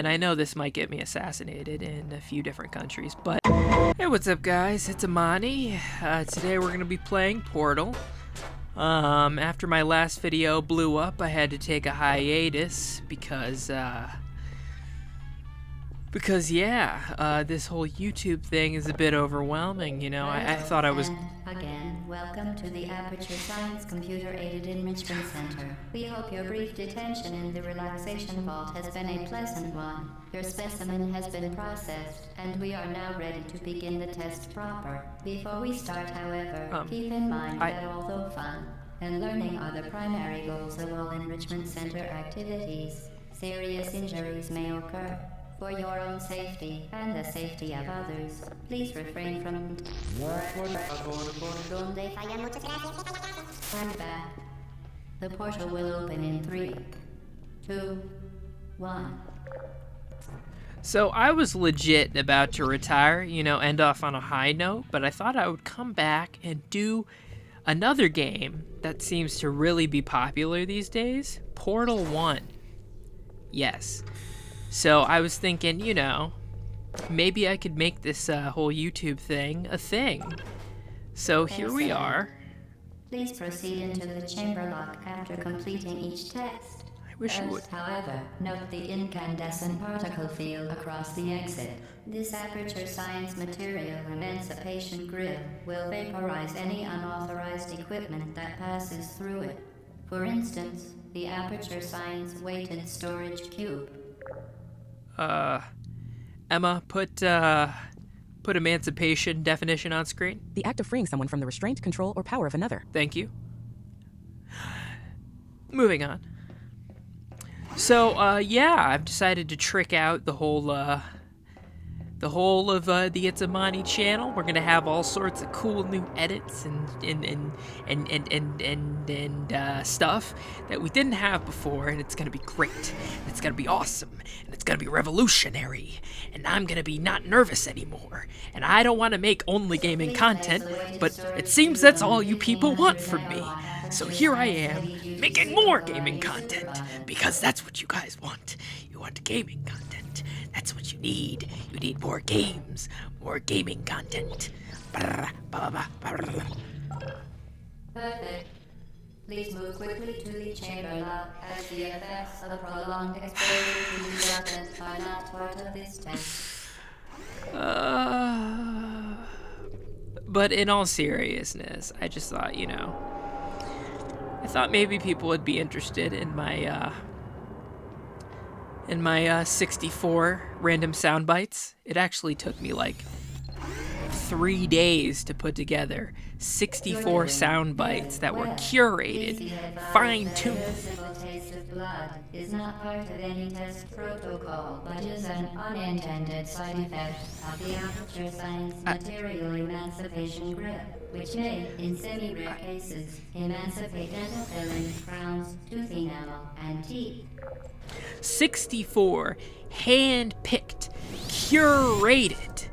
And I know this might get me assassinated in a few different countries, but hey, what's up, guys? It's Amani. Today we're gonna be playing Portal. After my last video blew up, I had to take a hiatus because yeah, this whole YouTube thing is a bit overwhelming. You know, I thought I was. Again, welcome to the Aperture Science Computer-Aided Enrichment Center. We hope your brief detention in the relaxation vault has been a pleasant one. Your specimen has been processed, and we are now ready to begin the test proper. Before we start, however, keep in mind that although fun and learning are the primary goals of all Enrichment Center activities, serious injuries may occur. For your own safety and the safety of others, please refrain from... Turn back. The portal will open in 3, 2, 1. So I was legit about to retire, you know, end off on a high note, but I thought I would come back and do another game that seems to really be popular these days, Portal 1. Yes. So I was thinking, you know, maybe I could make this whole YouTube thing a thing. So here we are. Please proceed into the chamber lock after completing each test. I wish you would. However, note the incandescent particle field across the exit. This Aperture Science Material Emancipation Grid will vaporize any unauthorized equipment that passes through it. For instance, the Aperture Science Weighted Storage Cube. Emma, put emancipation definition on screen. The act of freeing someone from the restraint, control, or power of another. Thank you. Moving on. So, yeah, I've decided to trick out the whole of the It's Amani channel. We're gonna have all sorts of cool new edits and stuff that we didn't have before, and it's gonna be great. And it's gonna be awesome, and it's gonna be revolutionary, and I'm gonna be not nervous anymore. And I don't want to make only gaming content, but it seems that's all you people want from me. So here I am, making more gaming content, because that's what you guys want. You want gaming content. That's what you need. You need more games, more gaming content. Perfect. Please move quickly to the chamber lock, as the effects of prolonged exposure to the darkness are not part of this test. But in all seriousness, I just thought, you know, I thought maybe people would be interested in my 64 random sound bites. It actually took me like 3 days to put together 64 sound bites that were curated, fine-tuned. Taste of blood is not part of any test protocol, but is an unintended side effect of the Aperture Science Material Emancipation Grid, which may, in semi-rare cases, emancipate dental fillings, crowns, tooth enamel, and teeth. 64 hand-picked, curated,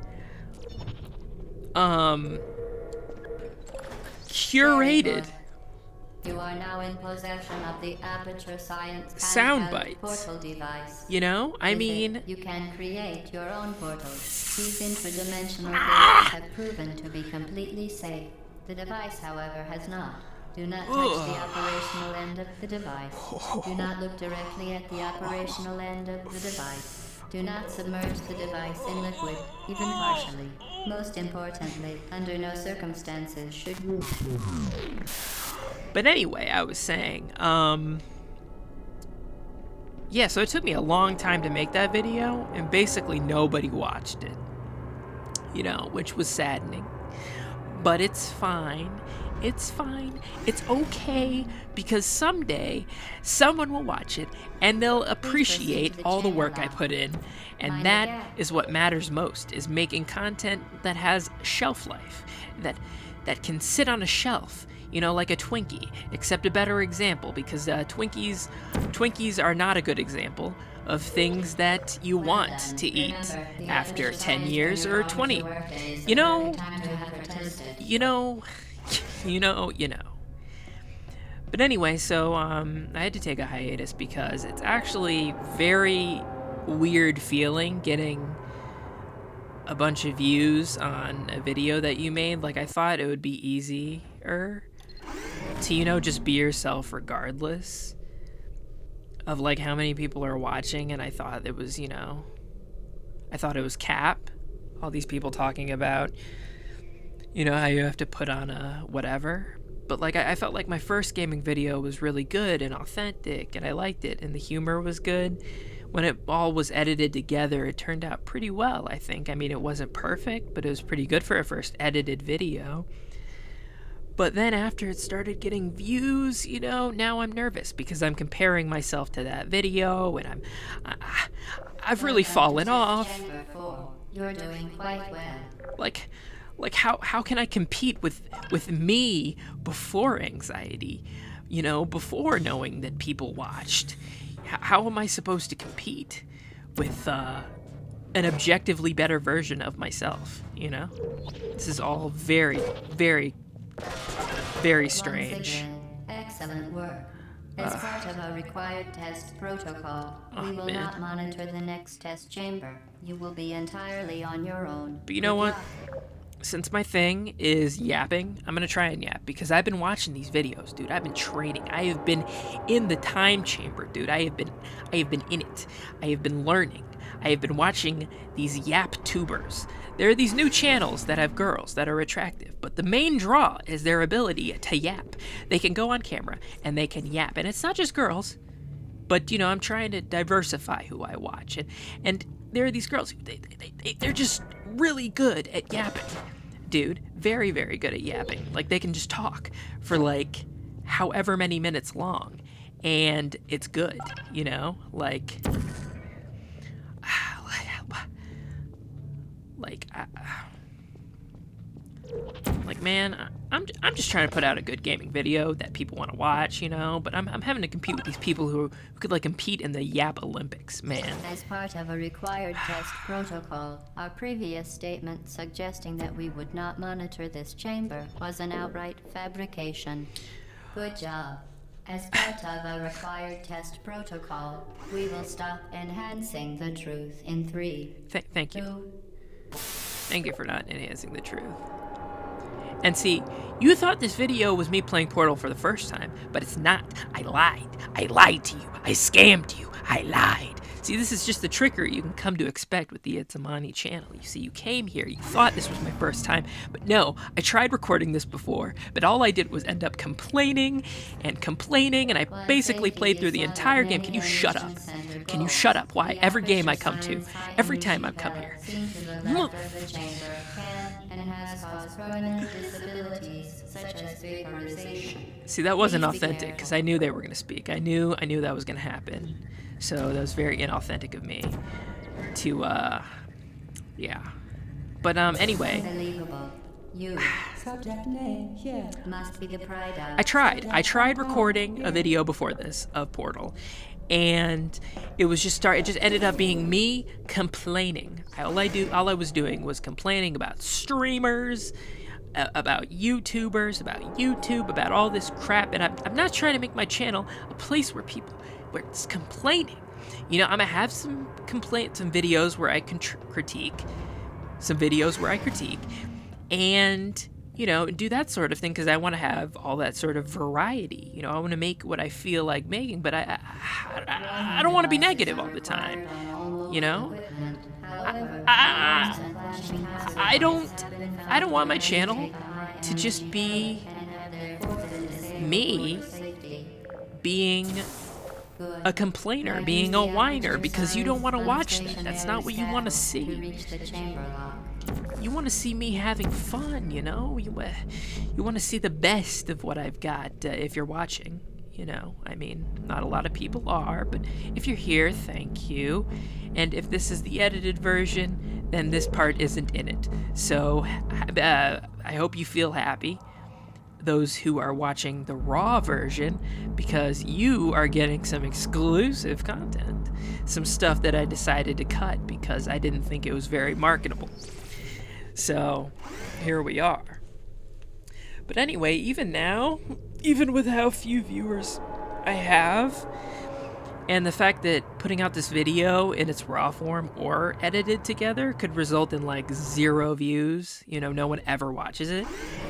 You are now in possession of the Aperture Science sound bites. Portal device. You know, I mean, you can create your own portals. These interdimensional portals have proven to be completely safe. The device, however, has not. Do not touch the operational end of the device. Do not look directly at the operational end of the device. Do not submerge the device in liquid, even partially. Most importantly, under no circumstances should you... But anyway, I was saying, yeah, so it took me a long time to make that video, and basically nobody watched it, you know, which was saddening. But it's fine. It's fine. It's okay, because someday someone will watch it and they'll appreciate all the work I put in. And that is what matters most, is making content that has shelf life, that can sit on a shelf, you know, like a Twinkie, except a better example, because Twinkies are not a good example of things that you want to eat after 10 years or 20. You know. But anyway, so I had to take a hiatus because it's actually very weird feeling getting a bunch of views on a video that you made. Like, I thought it would be easier to, you know, just be yourself regardless of, like, how many people are watching. And I thought it was, you know, I thought it was cap. All these people talking about, you know, how you have to put on a whatever. But, like, I felt like my first gaming video was really good and authentic, and I liked it, and the humor was good. When it all was edited together, it turned out pretty well, I think. I mean, it wasn't perfect, but it was pretty good for a first edited video. But then after it started getting views, you know, now I'm nervous because I'm comparing myself to that video, and I've really fallen off. You're doing quite well. Like how can I compete with me before anxiety? You know, before knowing that people watched. How am I supposed to compete with an objectively better version of myself, you know? This is all very, very, very strange. Once again, excellent work. As part of our required test protocol, we will not monitor the next test chamber. You will be entirely on your own. But you know what? Since my thing is yapping, I'm gonna try and yap because I've been watching these videos, dude. I've been training. I have been in the time chamber, dude. I have been in it. I have been learning. I have been watching these yap tubers. There are these new channels that have girls that are attractive, but the main draw is their ability to yap. They can go on camera and they can yap, and it's not just girls. But you know, I'm trying to diversify who I watch, and there are these girls who they're just really good at yapping, dude. Very, very good at yapping. Like, they can just talk for like however many minutes long, and it's good, you know. Like man, I'm just trying to put out a good gaming video that people want to watch, you know. But I'm having to compete with these people who could like compete in the Yap Olympics, man. As part of a required test protocol, our previous statement suggesting that we would not monitor this chamber was an outright fabrication. Good job. As part of a required test protocol, we will stop enhancing the truth in 3. Thank you. Thank you for not enhancing the truth. And see, you thought this video was me playing Portal for the first time, but it's not. I lied. I lied to you. I scammed you. I lied. See, this is just the trickery you can come to expect with the It's Amani channel. You see, you came here, you thought this was my first time, but no, I tried recording this before, but all I did was end up complaining, and I basically played through the entire game. Can you shut up? Can you shut up? Why? Every game I come to, every time I've come here. See, that wasn't authentic, because I knew they were going to speak. I knew that was going to happen. So that was very inauthentic of me to, yeah. But, anyway. I tried recording a video before this of Portal, and it just ended up being me complaining. All I was doing was complaining about streamers, about YouTubers, about YouTube, about all this crap, and I'm not trying to make my channel a place where it's complaining. You know, I'm gonna have some videos where I can critique, and, you know, do that sort of thing, because I want to have all that sort of variety. You know, I want to make what I feel like making, but I don't want to be negative all the time. You know, I don't want my channel to just be me being a complainer, being a whiner, because you don't want to watch that. That's not what you want to see. You want to see me having fun, you know? You want to see the best of what I've got if you're watching, you know? I mean, not a lot of people are, but if you're here, thank you. And if this is the edited version, then this part isn't in it. So I hope you feel happy, those who are watching the raw version, because you are getting some exclusive content, some stuff that I decided to cut because I didn't think it was very marketable. So here we are. But anyway, even now, even with how few viewers I have, And the fact that putting out this video in its raw form or edited together could result in like 0 views, you know, no one ever watches it,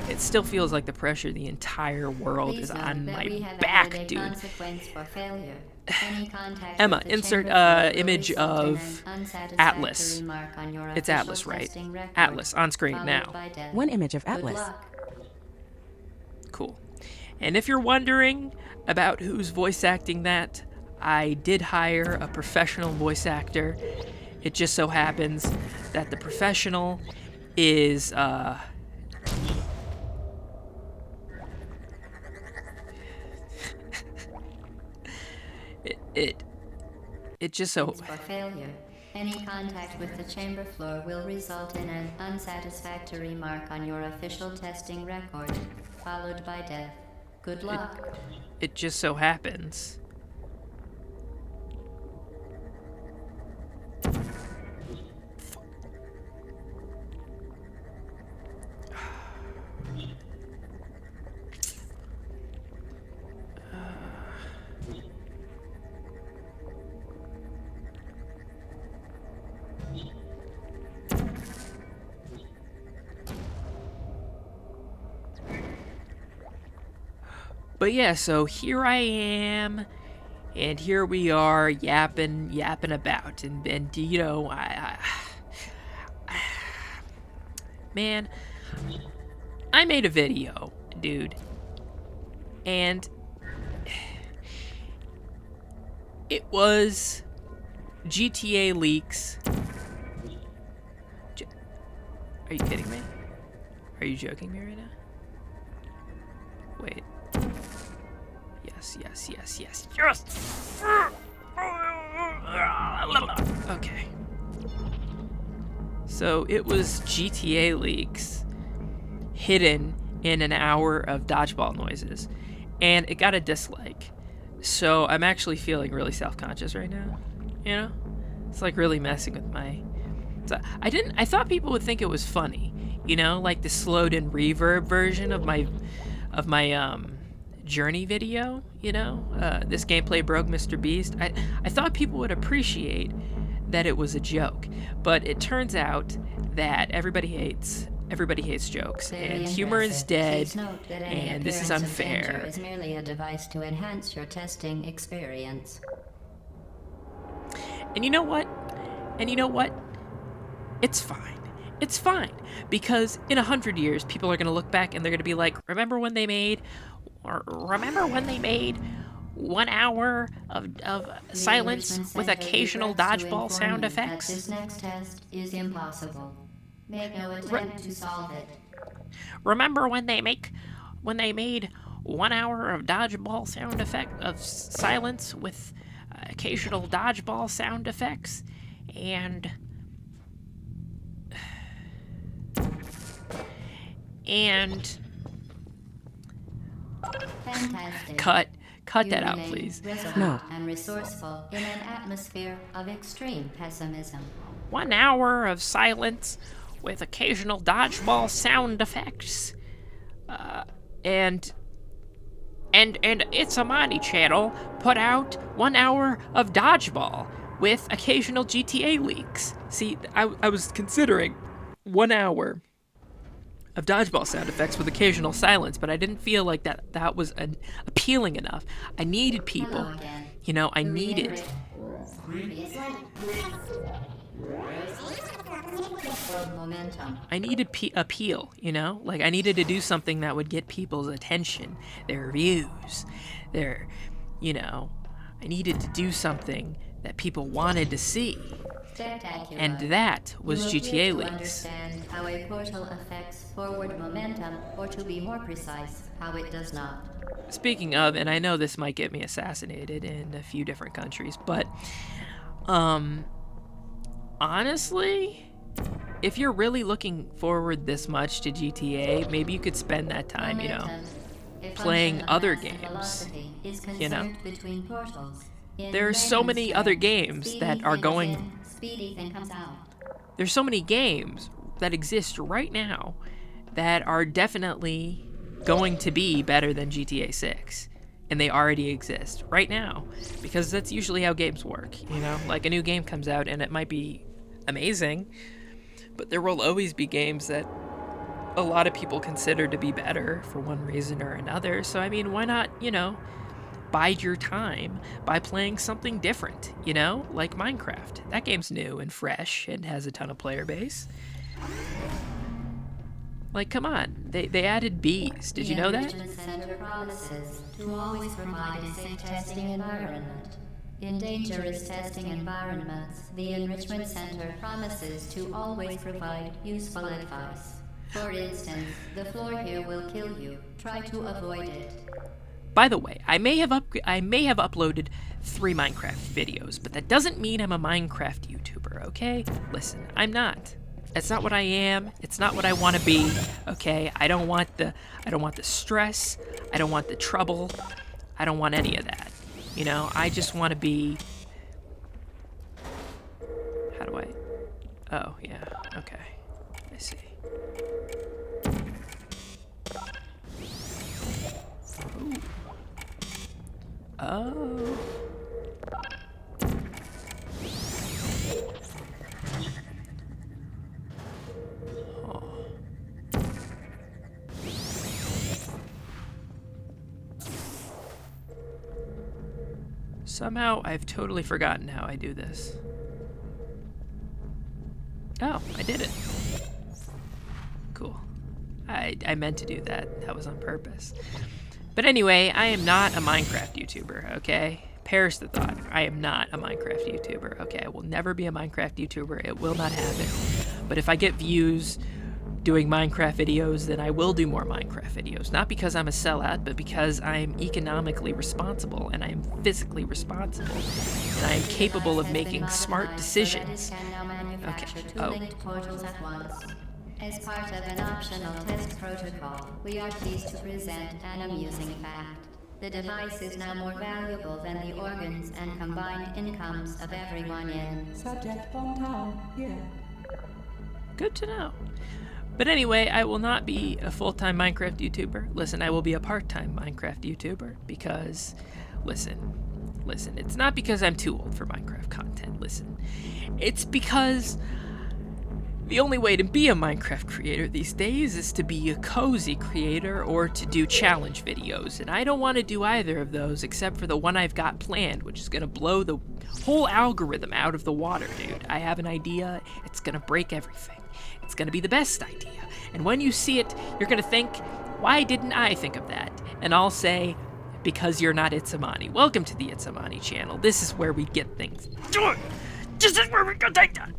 it still feels like the pressure of the entire world is on my back, dude. Emma, insert image of Atlas. It's Atlas, right? Atlas on screen now. One image of Atlas. Cool. And if you're wondering about who's voice acting that, I did hire a professional voice actor. It just so happens that the professional is it just so For failure, any contact with the chamber floor will result in an unsatisfactory mark on your official testing record, followed by death. Good luck. it just so happens But yeah, so here I am, and here we are yapping about, and you know, man, I made a video, dude, and it was GTA leaks. Are you kidding me? Are you joking me right now? Wait. Yes. Okay. So it was GTA leaks hidden in an hour of dodgeball noises, and it got a dislike. So I'm actually feeling really self-conscious right now. You know, it's like really messing with my. So I thought people would think it was funny. You know, like the slowed-in reverb version of my Journey video, you know, this gameplay broke Mr. Beast. I thought people would appreciate that it was a joke, but it turns out that everybody hates jokes, and humor is dead, and this is unfair. Is merely a device to enhance your testing experience. And you know what? It's fine. It's fine, because in 100 years, people are going to look back and they're going to be like, remember when they made 1 hour of silence with occasional dodgeball sound effects? This next test is impossible. Make no attempt to solve it. Remember when they made 1 hour of dodgeball sound effect of silence with occasional dodgeball sound effects? And Fantastic. cut that out, remain please. resolute No. and resourceful in an atmosphere of extreme pessimism. 1 hour of silence with occasional dodgeball sound effects. And It's a Money channel put out 1 hour of dodgeball with occasional GTA leaks. See, I was considering 1 hour of dodgeball sound effects with occasional silence, but I didn't feel like that was appealing enough. I needed people, Hello again. you know, I needed. Momentum. I needed appeal, you know? Like, I needed to do something that would get people's attention, their views, their, you know, I needed to do something that people wanted to see. Spectacular. And that was You GTA appear to leaks. understand how a portal affects forward momentum, or to be more precise, how it does not. Speaking of, and I know this might get me assassinated in a few different countries, but, honestly, if you're really looking forward this much to GTA, maybe you could spend that time, you know, Momentum, a playing function of other mass and games, velocity, is you know? conserved between portals. In There are so layman's many terms, other games speedy that are thing going- in, speedy thing comes out. There's so many games that exist right now that are definitely going to be better than GTA 6. and they already exist right now, because that's usually how games work, you know? Like, a new game comes out and it might be amazing, but there will always be games that a lot of people consider to be better for one reason or another. So, I mean, why not, you know, bide your time by playing something different, you know? Like Minecraft. That game's new and fresh and has a ton of player base. Like, come on. They added bees. Did you know that? The Enrichment Center promises to always provide a safe testing environment. In dangerous testing environments, the Enrichment Center promises to always provide useful advice. For instance, the floor here will kill you. Try to avoid it. By the way, I may have uploaded 3 Minecraft videos, but that doesn't mean I'm a Minecraft YouTuber, okay? Listen, I'm not. That's not what I am. It's not what I want to be, okay? I don't want the stress. I don't want the trouble. I don't want any of that. You know, I just want to be... How do I... Oh, yeah, okay. I see. Ooh. Oh. Somehow I've totally forgotten how I do this. Oh, I did it. Cool. I meant to do that. That was on purpose. But anyway, I am not a Minecraft YouTuber, okay? Perish the thought. I am not a Minecraft YouTuber, okay? I will never be a Minecraft YouTuber. It will not happen. But if I get views doing Minecraft videos, then I will do more Minecraft videos. Not because I'm a sellout, but because I'm economically responsible and I am physically responsible. And I am capable of making smart decisions. Okay. Oh. As part of an optional test protocol, we are pleased to present an amusing fact. The device is now more valuable than the organs and combined incomes of everyone in Subject hometown, yeah. Good to know. But anyway, I will not be a full-time Minecraft YouTuber. Listen, I will be a part-time Minecraft YouTuber because, listen, it's not because I'm too old for Minecraft content, listen. It's because the only way to be a Minecraft creator these days is to be a cozy creator or to do challenge videos, and I don't want to do either of those except for the one I've got planned, which is going to blow the whole algorithm out of the water, dude. I have an idea, it's going to break everything. It's going to be the best idea. And when you see it, you're going to think, why didn't I think of that? And I'll say, because you're not Itsamani. Welcome to the Itsamani channel. This is where we get things done. This is where we get things done.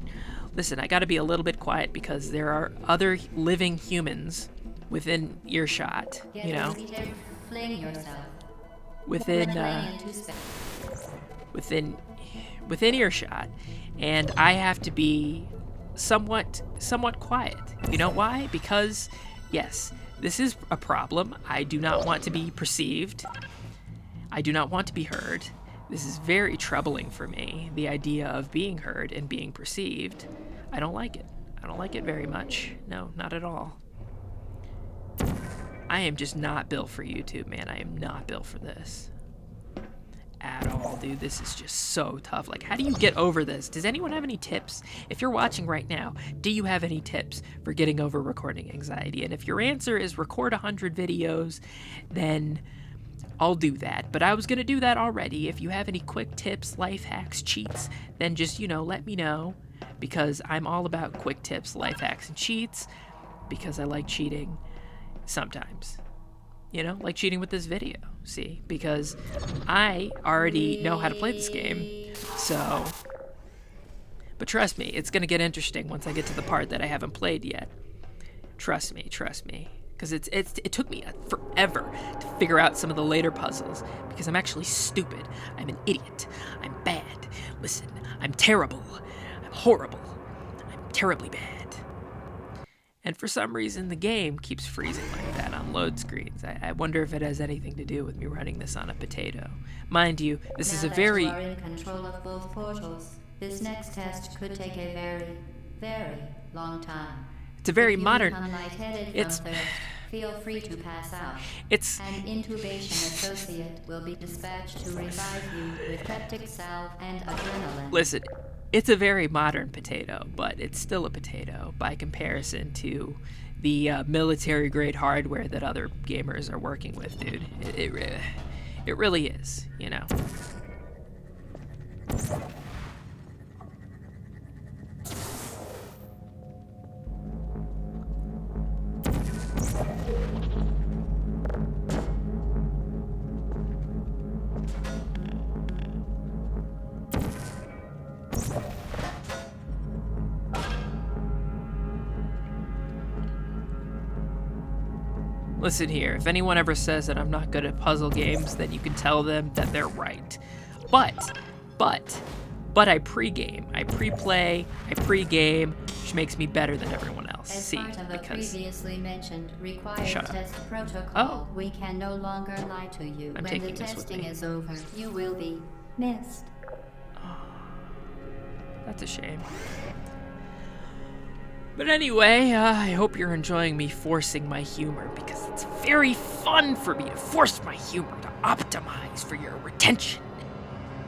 Listen, I got to be a little bit quiet because there are other living humans within earshot, you know? Within earshot, and I have to be somewhat quiet. You know why? Because, yes, this is a problem. I do not want to be perceived. I do not want to be heard. This is very troubling for me, the idea of being heard and being perceived. I don't like it. I don't like it very much. No, not at all. I am just not built for YouTube, man. I am not built for this. At all, dude. This is just so tough. Like, how do you get over this? Does anyone have any tips? If you're watching right now, do you have any tips for getting over recording anxiety? And if your answer is record 100 videos, then I'll do that. But I was going to do that already. If you have any quick tips, life hacks, cheats, then just, you know, let me know. Because I'm all about quick tips, life hacks, and cheats. Because I like cheating sometimes. You know, like cheating with this video, see? Because I already know how to play this game, so... But trust me, it's gonna get interesting once I get to the part that I haven't played yet. Trust me. Because it took me forever to figure out some of the later puzzles, because I'm actually stupid. I'm an idiot. I'm bad. Listen, I'm terrible. I'm horrible. I'm terribly bad. And for some reason, the game keeps freezing like that on load screens. I wonder if it has anything to do with me running this on a potato. Mind you, this is a very... Now that you are in control of both portals, this next test could take a very, very long time. It's a very modern... Feel free to pass out. It's An intubation associate will be dispatched to revive you with peptic salve and adrenaline. listen, it's a very modern potato, but it's still a potato by comparison to the military grade hardware that other gamers are working with, dude. It really is, you know. Listen here, if anyone ever says that I'm not good at puzzle games, then you can tell them that they're right. But I pregame, I pre-play, I pregame, which makes me better than everyone else. As See, part of a because previously mentioned required Shut up. test protocol, Oh. we can no longer lie to you. I'm When taking the this with testing me. is over, you will be missed. that's a shame. But anyway, I hope you're enjoying me forcing my humor, because it's very fun for me to force my humor to optimize for your retention.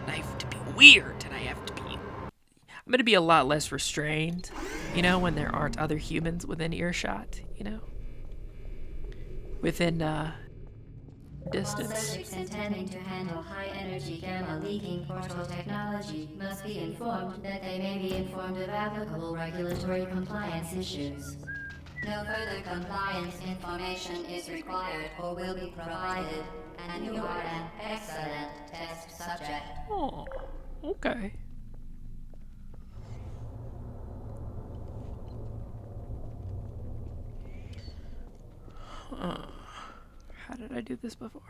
And I have to be weird, and I have to be... I'm going to be a lot less restrained, you know, when there aren't other humans within earshot, you know? Within, All distance. subjects intending to handle high-energy gamma-leaking portal technology must be informed that they may be informed of applicable regulatory compliance issues. No further compliance information is required or will be provided, and you are an excellent test subject. Oh, okay. How did I do this before?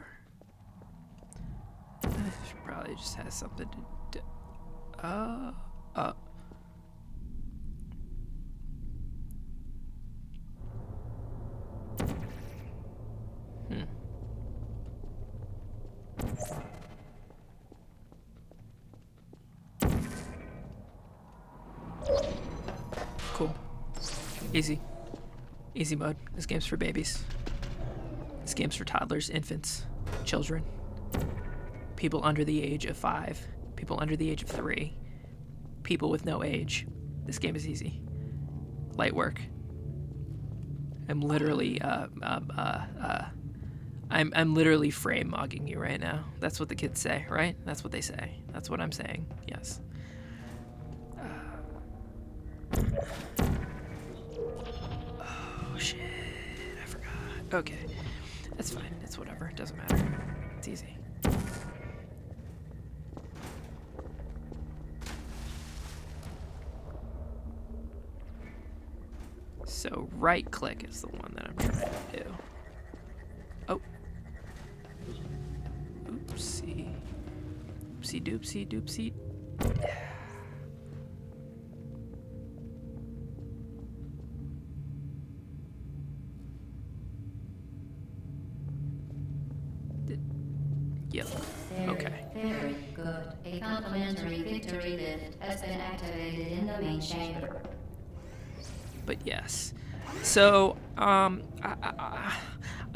She probably just has something to do. Cool. Easy. Easy mode. This game's for babies. This game's for toddlers, infants, children, people under the age of 5, people under the age of 3, people with no age. This game is easy. Light work. I'm literally, I'm literally frame mogging you right now. That's what the kids say, right? That's what they say. That's what I'm saying. Yes. Oh shit! I forgot. Okay, that's fine. It's whatever. It doesn't matter. It's easy. So right click is the one that I'm trying to do. Oh. Oopsie. Oopsie doopsie doopsie. Yep. Okay. Very good. A complimentary victory lift has been activated in the main chamber. But yes. So, I'm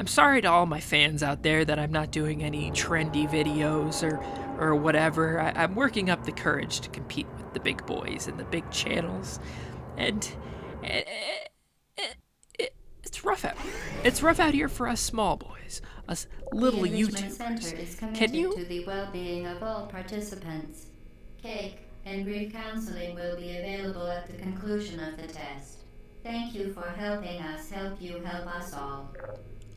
sorry to all my fans out there that I'm not doing any trendy videos or whatever. I'm working up the courage to compete with the big boys and the big channels. And it's rough out here. It's rough out here for us small boys, us little The Enrichment YouTubers. Center is committed Can you? to the well-being of all participants. Cake and grief counseling will be available at the conclusion of the test. Thank you for helping us help you help us all.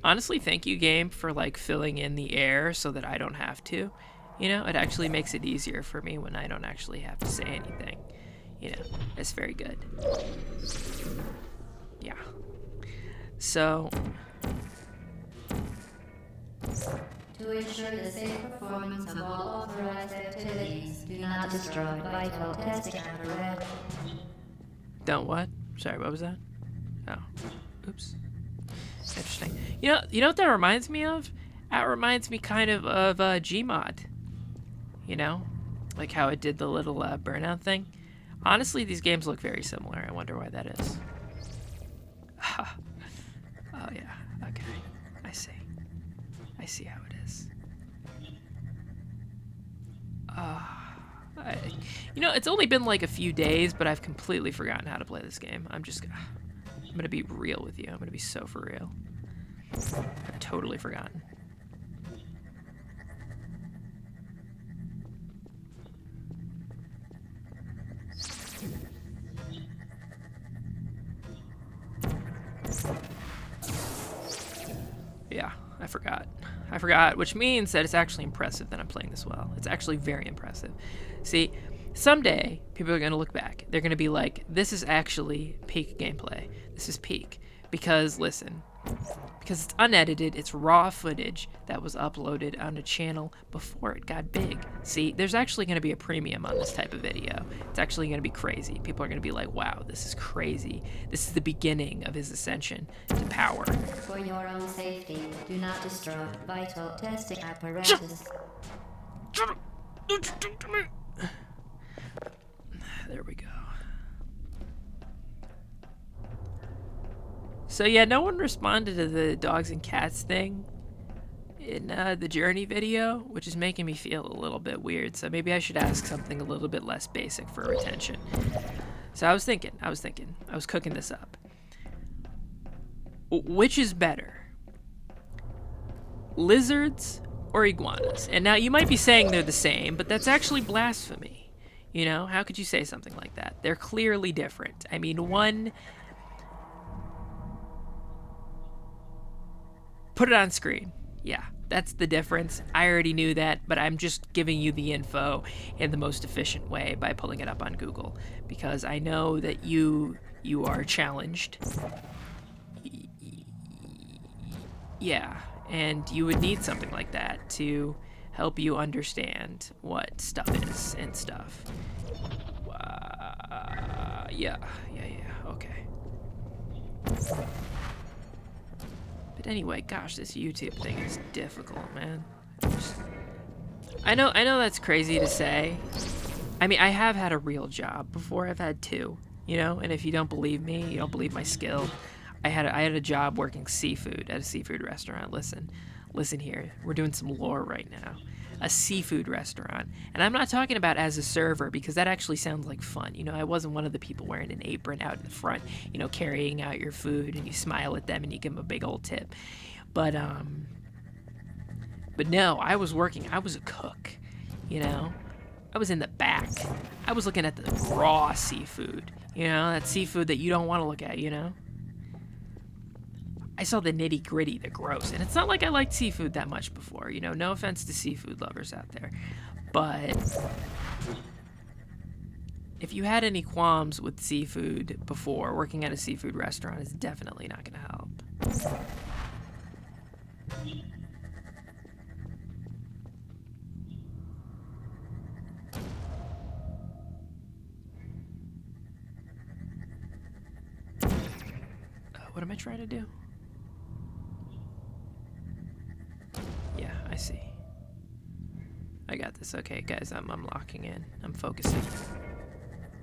Honestly, thank you, game, for like filling in the air so that I don't have to. You know, it actually makes it easier for me when I don't actually have to say anything. You know, it's very good. Yeah. So, To ensure the safe performance of all authorized activities, do not destroy vital testing apparatus. don't what? Sorry, what was that? Oh, oops. Interesting. You know what that reminds me of? That reminds me kind of Gmod. You know, like how it did the little burnout thing. Honestly, these games look very similar. I wonder why that is. Oh, yeah. Okay. I see. I see how it is. You know, it's only been like a few days, but I've completely forgotten how to play this game. I'm gonna be real with you. I'm gonna be so for real. I've totally forgotten. Yeah, I forgot. I forgot, which means that it's actually impressive that I'm playing this well. It's actually very impressive. See, someday people are going to look back. They're going to be like, this is actually peak gameplay. This is peak. Because, listen, because it's unedited, it's raw footage that was uploaded on a channel before it got big. See, there's actually going to be a premium on this type of video. It's actually going to be crazy. People are going to be like, wow, this is crazy. This is the beginning of his ascension to power. For your own safety, do not destroy vital testing apparatus. There we go. So yeah, no one responded to the dogs and cats thing in the Journey video, which is making me feel a little bit weird. So maybe I should ask something a little bit less basic for retention. So I was cooking this up. Which is better? Lizards or iguanas? And now you might be saying they're the same, but that's actually blasphemy. You know, how could you say something like that? They're clearly different. I mean, one... Put it on screen. Yeah, that's the difference. I already knew that, but I'm just giving you the info in the most efficient way by pulling it up on Google, because I know that you are challenged. Yeah, and you would need something like that to help you understand what stuff is and stuff. Yeah, okay. But anyway, gosh, this YouTube thing is difficult, man. I know that's crazy to say. I mean, I have had a real job before. I've had two, you know. And if you don't believe me, you don't believe my skill. I had a job working seafood at a seafood restaurant. Listen here. We're doing some lore right now. A seafood restaurant. And I'm not talking about as a server, because that actually sounds like fun. You know, I wasn't one of the people wearing an apron out in front, you know, carrying out your food, and you smile at them and you give them a big old tip. But no, I was a cook, you know. I was in the back. I was looking at the raw seafood, you know, that seafood that you don't want to look at, you know. I saw the nitty gritty, the gross, and it's not like I liked seafood that much before, you know, no offense to seafood lovers out there, but if you had any qualms with seafood before, working at a seafood restaurant is definitely not going to help. What am I trying to do? Yeah, I see. I got this. Okay, guys, I'm locking in. I'm focusing.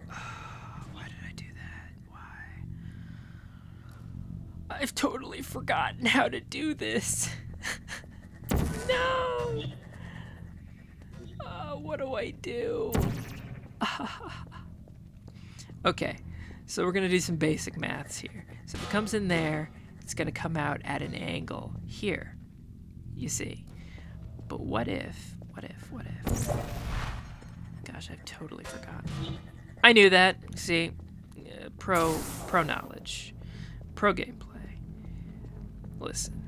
Why did I do that? Why? I've totally forgotten how to do this. No! What do I do? Okay, so we're gonna do some basic maths here. So if it comes in there, it's gonna come out at an angle here. You see. But what if? Gosh, I've totally forgotten. I knew that. See, pro knowledge, pro gameplay. Listen.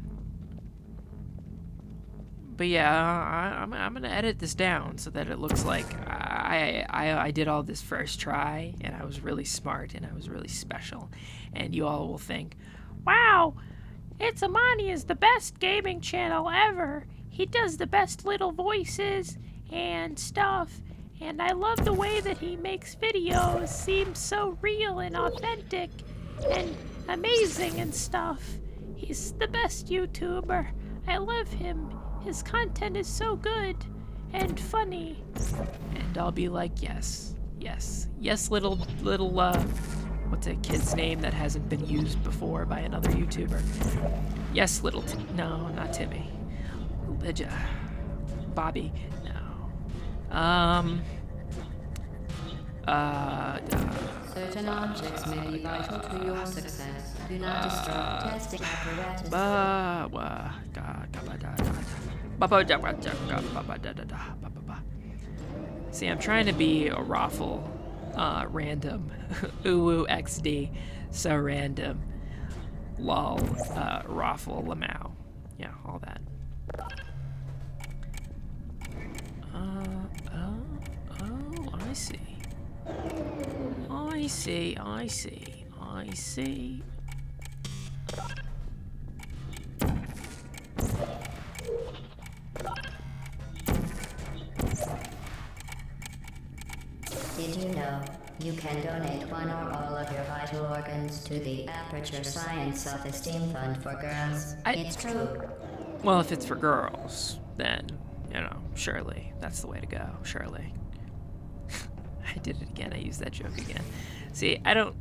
But yeah, I'm gonna edit this down so that it looks like I did all this first try, and I was really smart and I was really special, and you all will think, wow, It's Amani is the best gaming channel ever. He does the best little voices and stuff, and I love the way that he makes videos seem so real and authentic and amazing and stuff. He's the best YouTuber. I love him. His content is so good and funny. And I'll be like, yes, little what's a kid's name that hasn't been used before by another YouTuber? Yes, little no, not Timmy. Bobby, no. Certain objects may be vital to your success. Do not destroy testing apparatus. See, I'm trying to be a raffle, random, uwu xd, so random, lol, raffle lamau, yeah, all that. I see. I see. Did you know you can donate one or all of your vital organs to the Aperture Science Self-Esteem Fund for Girls? It's true. Well, if it's for girls, then, you know, surely that's the way to go. Surely. I did it again. I used that joke again. See, I don't...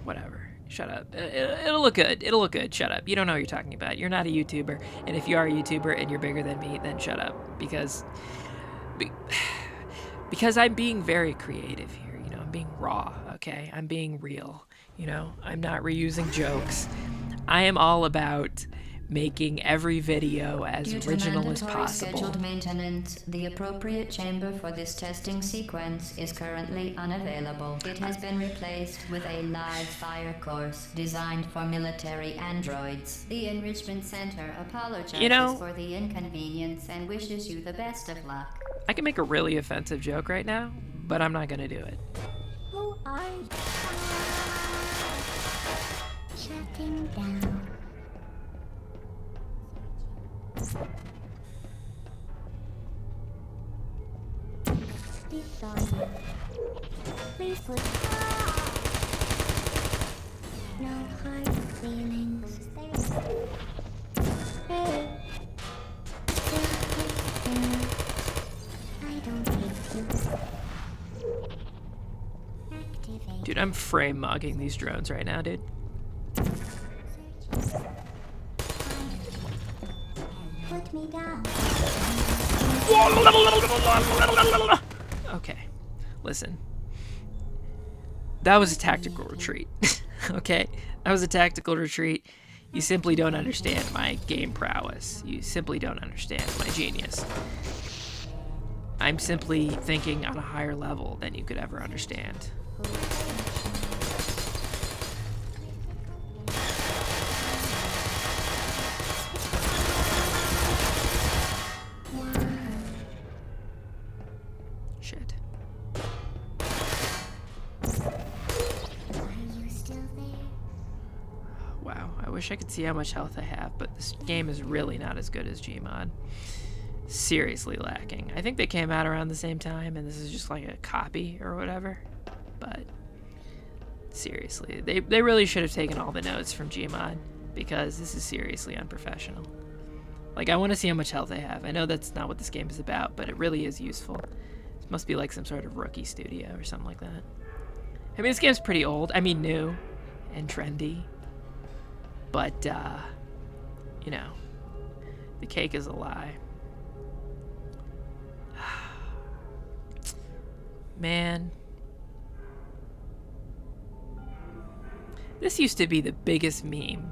Whatever. Shut up. It'll look good. It'll look good. Shut up. You don't know what you're talking about. You're not a YouTuber. And if you are a YouTuber and you're bigger than me, then shut up. Because I'm being very creative here. You know, I'm being raw, okay? I'm being real. You know, I'm not reusing jokes. I am all about making every video as original as possible. Scheduled maintenance, the appropriate chamber for this testing sequence is currently unavailable. It has been replaced with a live fire course designed for military androids. The Enrichment Center apologizes for the inconvenience and wishes you the best of luck. I can make a really offensive joke right now, but I'm not gonna do it. Who are you? Shutting down. Please put no hard feelings. Hey. I don't hate you. Activate. Dude, I'm frame mugging these drones right now, dude. Put me down. Okay, listen. That was a tactical retreat. Okay? That was a tactical retreat. You simply don't understand my game prowess. You simply don't understand my genius. I'm simply thinking on a higher level than you could ever understand. Shit. Wow, I wish I could see how much health I have, but this game is really not as good as Gmod. Seriously lacking. I think they came out around the same time, and this is just like a copy or whatever. But seriously, they really should have taken all the notes from Gmod, because this is seriously unprofessional. Like, I want to see how much health I have. I know that's not what this game is about, but it really is useful. This must be like some sort of rookie studio or something like that. I mean, this game's pretty old. I mean, new and trendy. But, you know, the cake is a lie. Man. This used to be the biggest meme.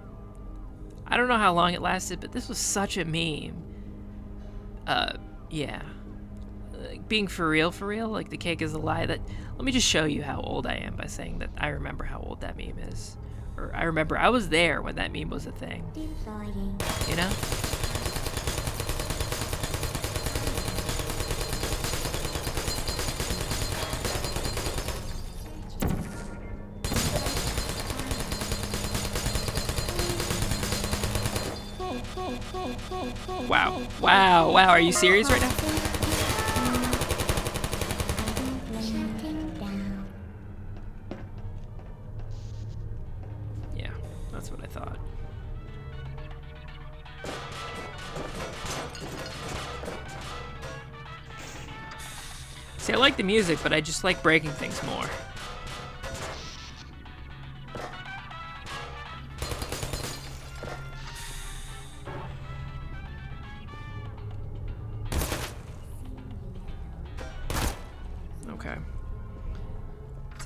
I don't know how long it lasted, but this was such a meme. Yeah. Being for real, like the cake is a lie. Let me just show you how old I am by saying that I remember how old that meme is. Or I remember I was there when that meme was a thing. You know? Wow. Wow. Wow. Are you serious right now? Yeah, that's what I thought. See, I like the music, but I just like breaking things more.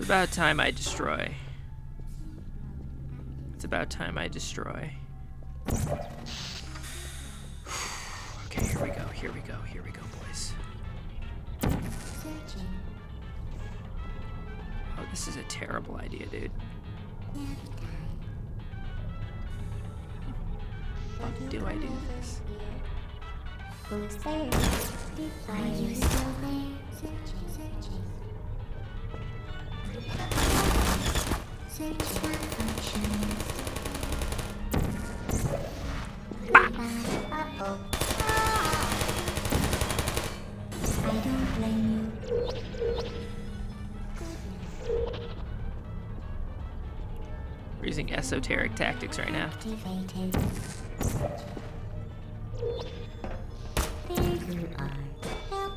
about time I destroy. It's about time I destroy. Okay, here we go, here we go, here we go, boys. Oh, this is a terrible idea, dude. How do I do this? Who's there? Are you still there? Searching, searching. Search for functions. Uh-oh. I don't blame you. We're using esoteric tactics right now. Activated. There you are. Help.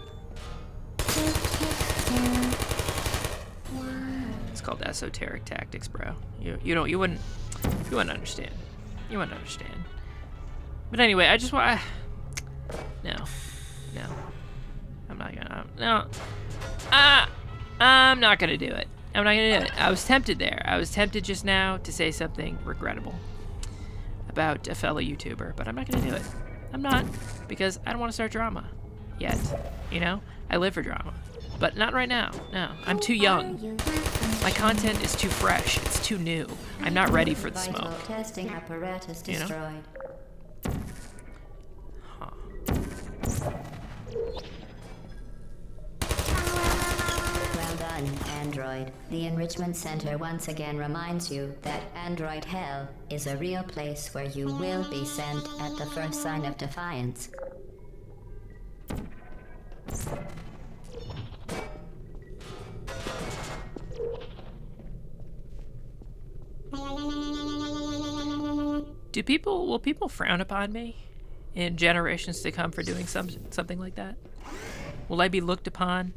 It's called esoteric tactics, bro. You wouldn't understand. You wouldn't understand. But anyway, I just want. No. I'm not gonna. No. I'm not gonna do it. I'm not gonna do it. I was tempted there. I was tempted just now to say something regrettable about a fellow YouTuber, but I'm not gonna do it. I'm not, because I don't want to start drama yet. You know, I live for drama, but not right now. No, I'm too young. My content is too fresh. It's too new. I'm not ready for the smoke. Testing apparatus destroyed. Huh. Well done, Android. The Enrichment Center once again reminds you that Android Hell is a real place where you will be sent at the first sign of defiance. Will people frown upon me in generations to come for doing something like that? Will I be looked upon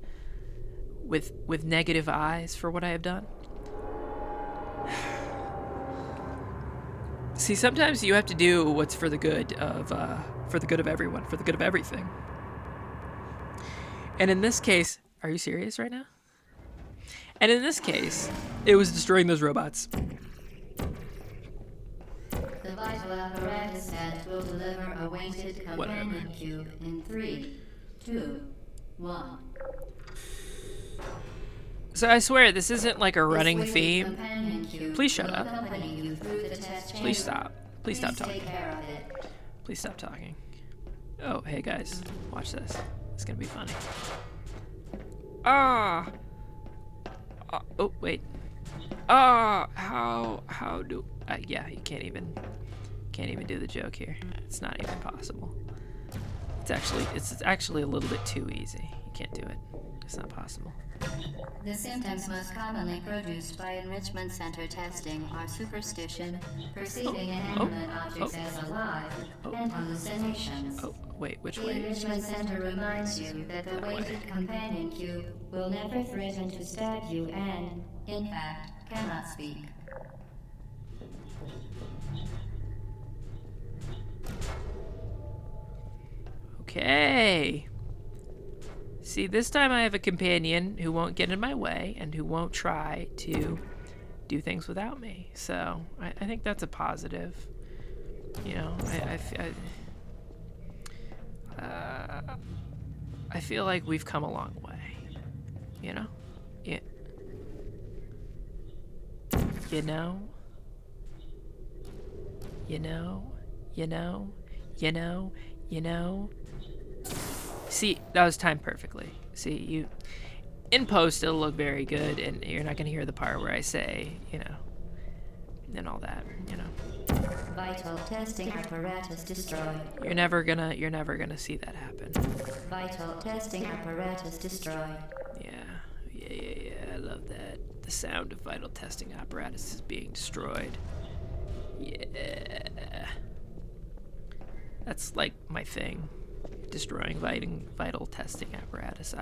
with negative eyes for what I have done? See, sometimes you have to do what's for the good of everyone, for the good of everything. And in this case, are you serious right now? And in this case, it was destroying those robots. The vital apparatus set will deliver a weighted companion cube in 3, 2, 1. So I swear, this isn't like a running theme. Please shut up. Please stop. Please stop talking. Please stop talking. Oh, hey guys, watch this. It's gonna be funny. Oh, wait. How do I, yeah, you can't even do the joke here. It's not even possible. It's actually a little bit too easy. You can't do it. It's not possible. The symptoms most commonly produced by Enrichment Center testing are superstition, perceiving inanimate objects as alive, and hallucinations. Oh, wait, which The way? Enrichment Center reminds you that the weighted companion cube will never threaten to stab you and, in fact, cannot speak. Okay. See, this time I have a companion who won't get in my way and who won't try to do things without me. So I think that's a positive. You know, I feel like we've come a long way. You know? Yeah. You know? You know? You know? You know? You know? See, that was timed perfectly. See, you in post it'll look very good, and you're not gonna hear the part where I say, you know, and all that, you know. Vital testing apparatus destroyed. You're never gonna see that happen. Vital testing apparatus destroyed. Yeah. I love that. The sound of vital testing apparatus is being destroyed. Yeah. That's like my thing. Destroying vital testing apparatuses.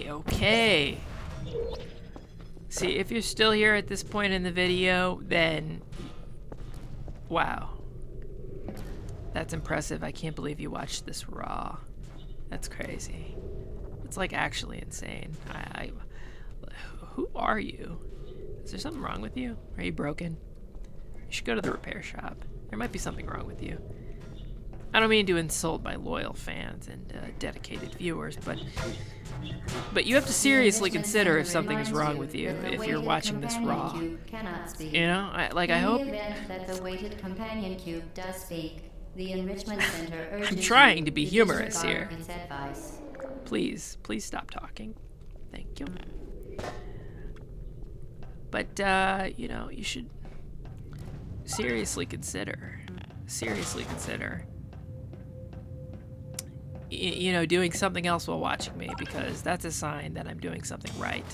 Okay. See, if you're still here at this point in the video, then wow. That's impressive. I can't believe you watched this raw. That's crazy. It's like actually insane. Who are you? Is there something wrong with you? Are you broken? You should go to the repair shop. There might be something wrong with you. I don't mean to insult my loyal fans and dedicated viewers, but you have to seriously consider if something is wrong with you if you're watching this raw. You know, I hope. In the event that the weighted companion cube does speak, the Enrichment Center urges I'm trying to be you humorous disregard here. its advice. Please stop talking. Thank you. But, you know, you should seriously consider, you know, doing something else while watching me, because that's a sign that I'm doing something right,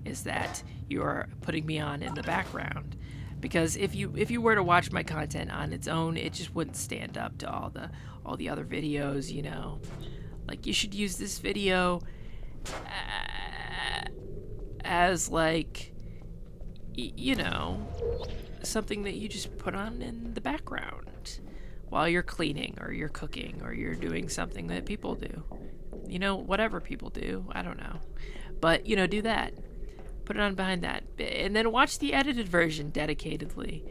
is that you're putting me on in the background. Because if you were to watch my content on its own, it just wouldn't stand up to all the other videos, you know. Like, you should use this video as, like, you know, something that you just put on in the background while you're cleaning or you're cooking or you're doing something that people do. You know, whatever people do, I don't know. But, you know, do that. Put it on behind that. And then watch the edited version dedicatedly.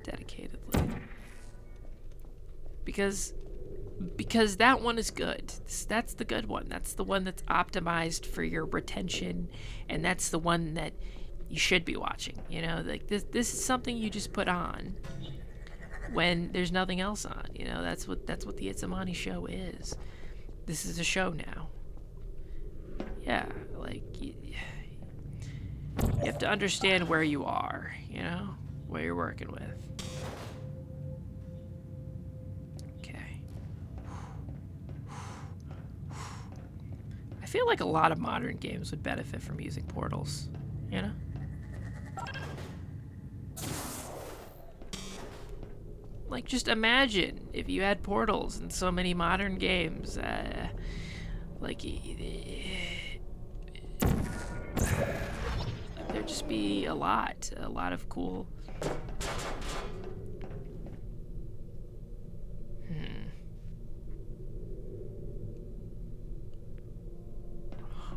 Dedicatedly. Because that one is good. That's the good one. That's the one that's optimized for your retention, and that's the one that you should be watching. You know, like this is something you just put on when there's nothing else on. You know, that's what the It's Amani show is. This is a show now. Yeah, like you have to understand where you are, you know, what you're working with. Okay. I feel like a lot of modern games would benefit from using portals, you know? Like, just imagine if you had portals in so many modern games. Like, there'd just be a lot of cool.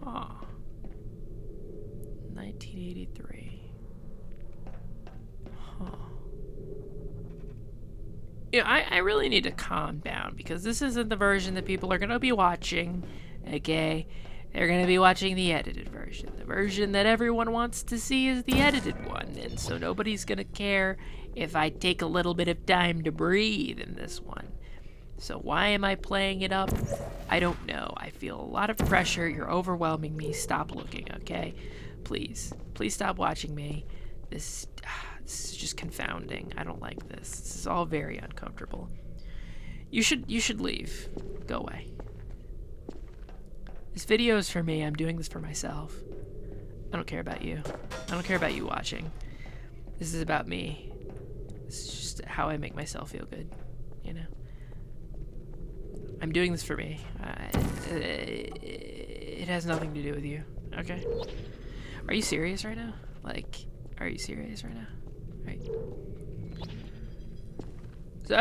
Huh. 1983. Huh. You know, I really need to calm down, because this isn't the version that people are going to be watching, okay? They're going to be watching the edited version. The version that everyone wants to see is the edited one, and so nobody's going to care if I take a little bit of time to breathe in this one. So why am I playing it up? I don't know. I feel a lot of pressure. You're overwhelming me. Stop looking, okay? Please stop watching me. This is just confounding. I don't like this. This is all very uncomfortable. You should leave. Go away. This video is for me. I'm doing this for myself. I don't care about you. I don't care about you watching. This is about me. This is just how I make myself feel good, you know? I'm doing this for me. It has nothing to do with you, okay? Are you serious right now? Like, are you serious right now? Right. So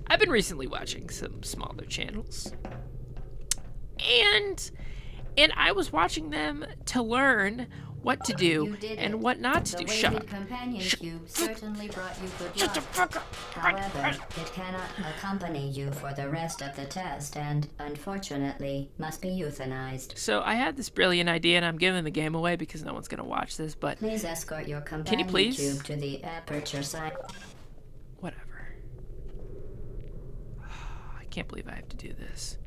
I've been recently watching some smaller channels, and I was watching them to learn what to do and what not to do. Shut up. Companion cube certainly brought you good luck. However, it cannot accompany you for the rest of the test and, unfortunately, must be euthanized. So I had this brilliant idea, and I'm giving the game away because no one's going to watch this, but... Please escort your companion Can you please? cube to the aperture site. Whatever. I can't believe I have to do this.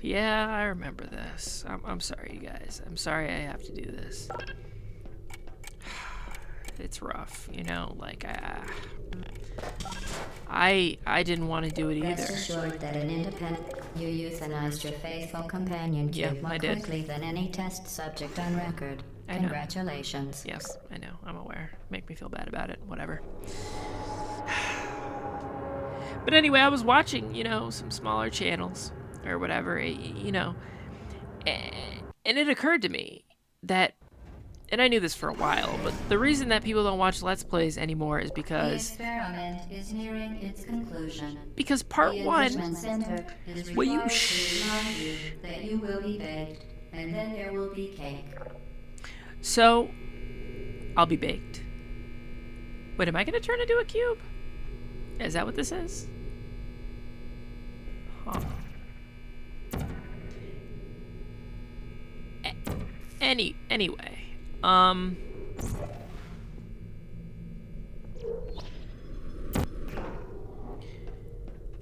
Yeah, I remember this. I'm sorry, you guys. I'm sorry I have to do this. It's rough, you know, like, I didn't want to do it either. Rest assured that an independent... You euthanized your faithful companion cube more quickly than any test subject on record. I know. Congratulations. Yes, I know. I'm aware. Make me feel bad about it. Whatever. But anyway, I was watching, you know, some smaller channels or whatever, you know, and it occurred to me that and I knew this for a while, but the reason that people don't watch Let's Plays anymore is The because experiment is nearing its conclusion. part The one. enrichment center is Will you required to remind you that you will be baked, and then there will be cake. So, I'll be baked. Wait, am I gonna turn into a cube? Is that what this is? Huh. Anyway,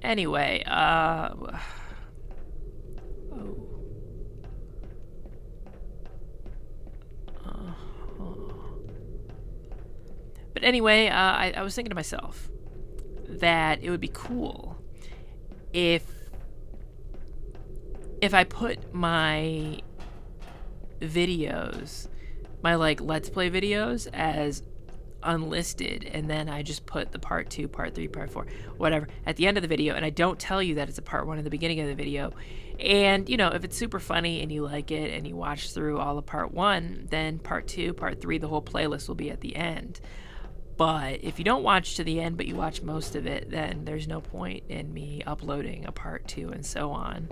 Anyway, oh. But anyway, I was thinking to myself that it would be cool if I put my videos, my like Let's Play videos as unlisted, and then I just put the part 2, part 3, part 4, whatever at the end of the video, and I don't tell you that it's a part 1 in the beginning of the video. And you know, if it's super funny and you like it and you watch through all of part 1, then part 2, part 3, the whole playlist will be at the end. But if you don't watch to the end but you watch most of it, then there's no point in me uploading a part 2 and so on.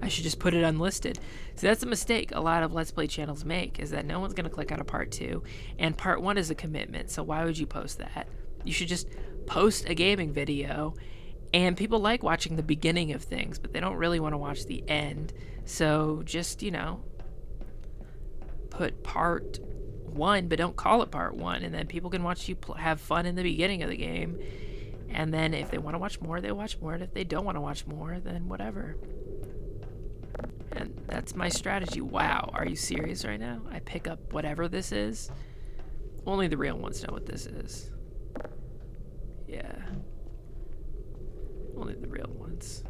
I should just put it unlisted. So that's a mistake a lot of Let's Play channels make, is that no one's going to click on a part 2, and part 1 is a commitment, so why would you post that? You should just post a gaming video, and people like watching the beginning of things, but they don't really want to watch the end. So just, you know, put part 1, but don't call it part 1, and then people can watch you have fun in the beginning of the game, and then if they want to watch more, they watch more, and if they don't want to watch more, then whatever. And that's my strategy. Wow, are you serious right now? I pick up whatever this is? Only the real ones know what this is. Yeah. Only the real ones.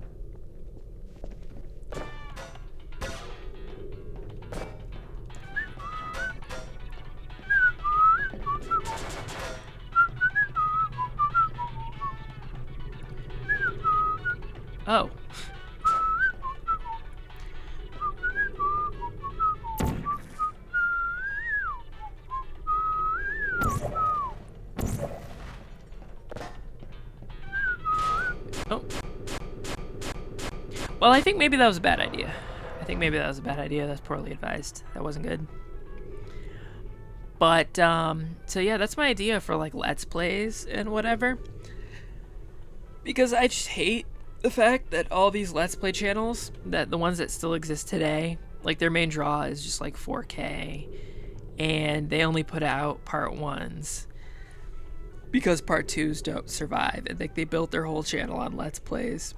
Oh. Oh. Well, I think maybe that was a bad idea. That's poorly advised. That wasn't good. But, so yeah, that's my idea for, like, Let's Plays and whatever. Because I just hate the fact that all these Let's Play channels, that the ones that still exist today, like, their main draw is just, like, 4K. And they only put out part 1s. Because part 2s don't survive, and they built their whole channel on Let's Plays.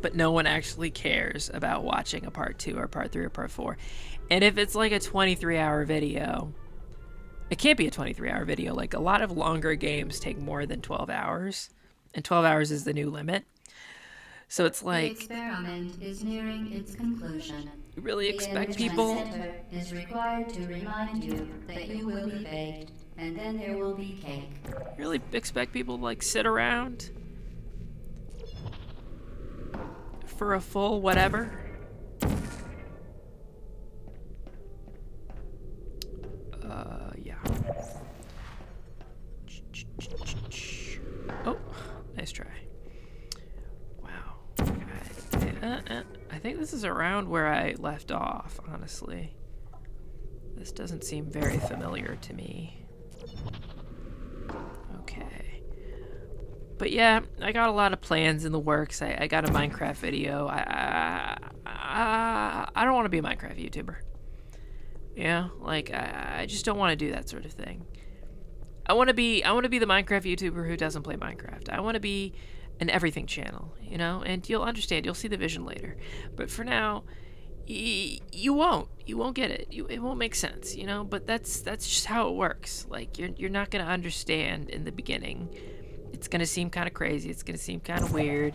But no one actually cares about watching a part 2 or part 3 or part 4. And if it's like a 23-hour video, it can't be a 23-hour video. Like, a lot of longer games take more than 12 hours, and 12 hours is the new limit. So it's like, The experiment is nearing its conclusion. you really The expect enrichment people... center is required to remind you that you will be baked, and then there will be cake. Really expect people to, like, sit around for a full whatever? Yeah. Oh, nice try. Wow. I think this is around where I left off, honestly. This doesn't seem very familiar to me. Okay. But yeah, I got a lot of plans in the works. I got a Minecraft video. I don't want to be a Minecraft YouTuber. Yeah, like I just don't want to do that sort of thing. I want to be the Minecraft YouTuber who doesn't play Minecraft. I want to be an everything channel, you know? And you'll understand. You'll see the vision later. But for now, you won't get it. It won't make sense, you know? But that's just how it works. Like you're not going to understand in the beginning. It's going to seem kind of crazy. It's going to seem kind of weird.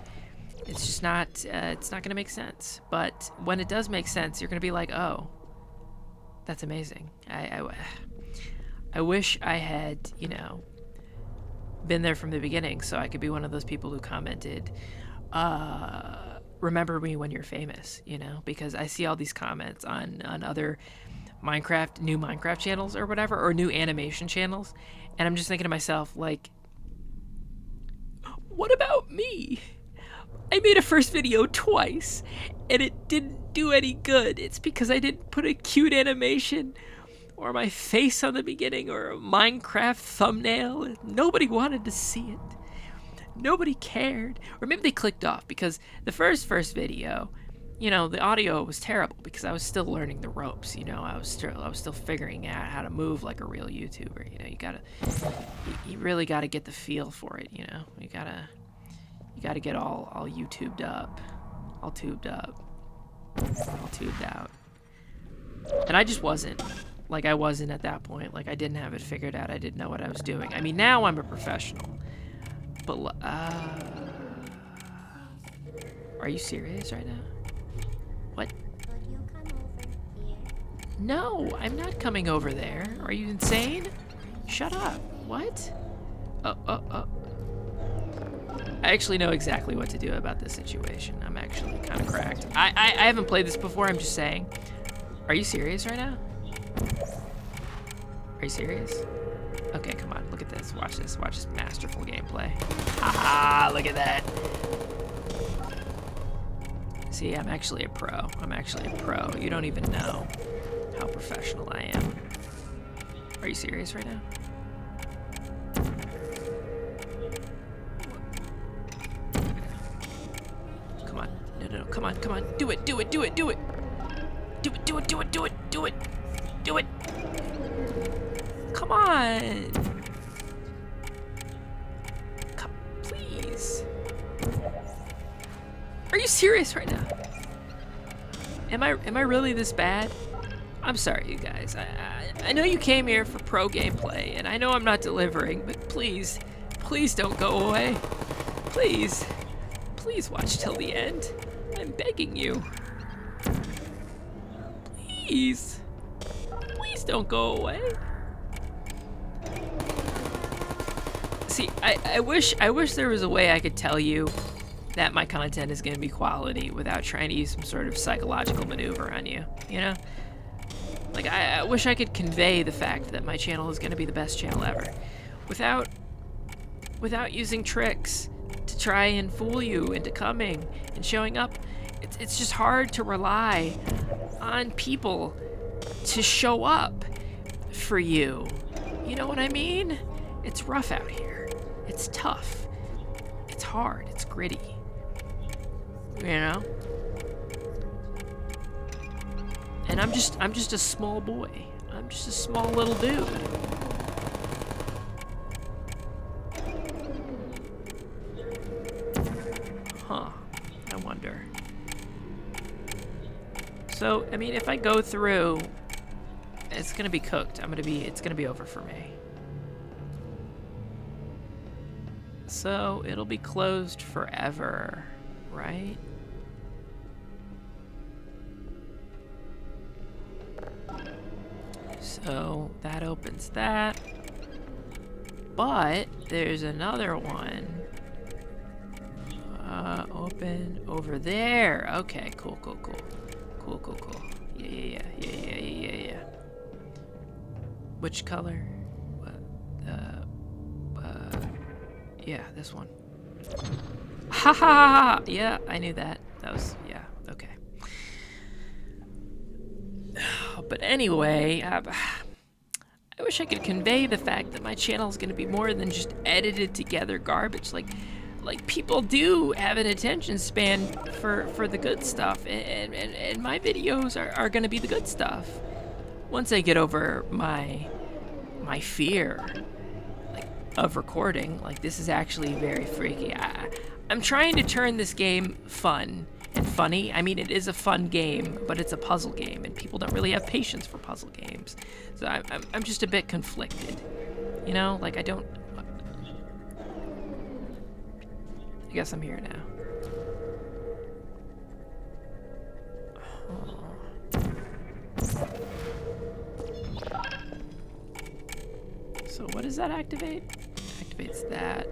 It's just not it's not going to make sense. But when it does make sense, you're going to be like, "Oh, that's amazing." I wish I had, you know, been there from the beginning so I could be one of those people who commented, remember me when you're famous, you know, because I see all these comments on other new Minecraft channels or whatever, or new animation channels, and I'm just thinking to myself, like, what about me? I made a first video twice, and it didn't do any good. It's because I didn't put a cute animation or my face on the beginning or a Minecraft thumbnail. Nobody wanted to see it. Nobody cared. Or maybe they clicked off because the first video, you know, the audio was terrible because I was still learning the ropes. You know, I was still figuring out how to move like a real YouTuber. You know, you really gotta get the feel for it. You know, you gotta get all YouTubed up, all tubed up, all tubed out. And I just wasn't. Like, I wasn't at that point. Like, I didn't have it figured out. I didn't know what I was doing. I mean, now I'm a professional. But, are you serious right now? What? Could you come over here? No, I'm not coming over there. Are you insane? Shut up. What? I actually know exactly what to do about this situation. I'm actually kind of cracked. I haven't played this before, I'm just saying. Are you serious right now? Are you serious? Okay, come on, look at this. Watch this masterful gameplay. Haha, look at that. See, I'm actually a pro. You don't even know how professional I am. Are you serious right now? Come on. No, come on. Do it. Come on. Please. Are you serious right now? Am I really this bad? I'm sorry, you guys. I know you came here for pro gameplay, and I know I'm not delivering, but please don't go away. Please watch till the end. I'm begging you. Please don't go away. See, I wish there was a way I could tell you that my content is gonna be quality without trying to use some sort of psychological maneuver on you, you know? Like, I wish I could convey the fact that my channel is gonna be the best channel ever without using tricks to try and fool you into coming and showing up. It's just hard to rely on people to show up for you. You know what I mean? It's rough out here. It's tough. It's hard. It's gritty. You know? And I'm just a small boy. I'm just a small little dude. Huh. I wonder. So, I mean, if I go through, it's gonna be cooked. It's gonna be over for me. So, it'll be closed forever, right? So, that opens that. But, there's another one. Open over there. Okay, cool. Yeah. Which color? Yeah, this one. Ha ha ha! Yeah, I knew that. That was, yeah, okay. But anyway, I wish I could convey the fact that my channel is going to be more than just edited together garbage. Like people do have an attention span for the good stuff, and my videos are going to be the good stuff. Once I get over my fear of recording, like, this is actually very freaky. I'm trying to turn this game fun and funny. I mean, it is a fun game, but it's a puzzle game, and people don't really have patience for puzzle games. So I'm just a bit conflicted, you know? Like, I guess I'm here now. So what does that activate? Activates that.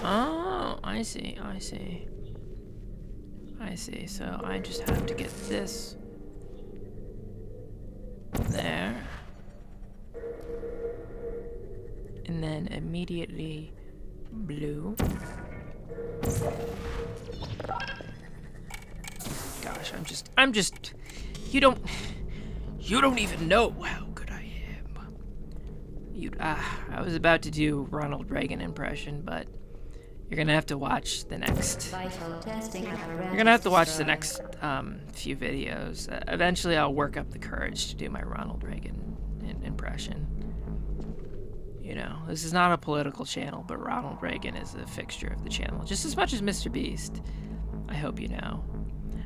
Oh, I see. So I just have to get this there. and then immediately blue. Gosh, I'm just, you don't even know how good I am. I was about to do Ronald Reagan impression, but you're gonna have to watch the next. Vital testing apparatus You're gonna have to watch the destroyed. next few videos. Eventually, I'll work up the courage to do my Ronald Reagan impression. You know, this is not a political channel, but Ronald Reagan is a fixture of the channel, just as much as Mr. Beast. I hope you know.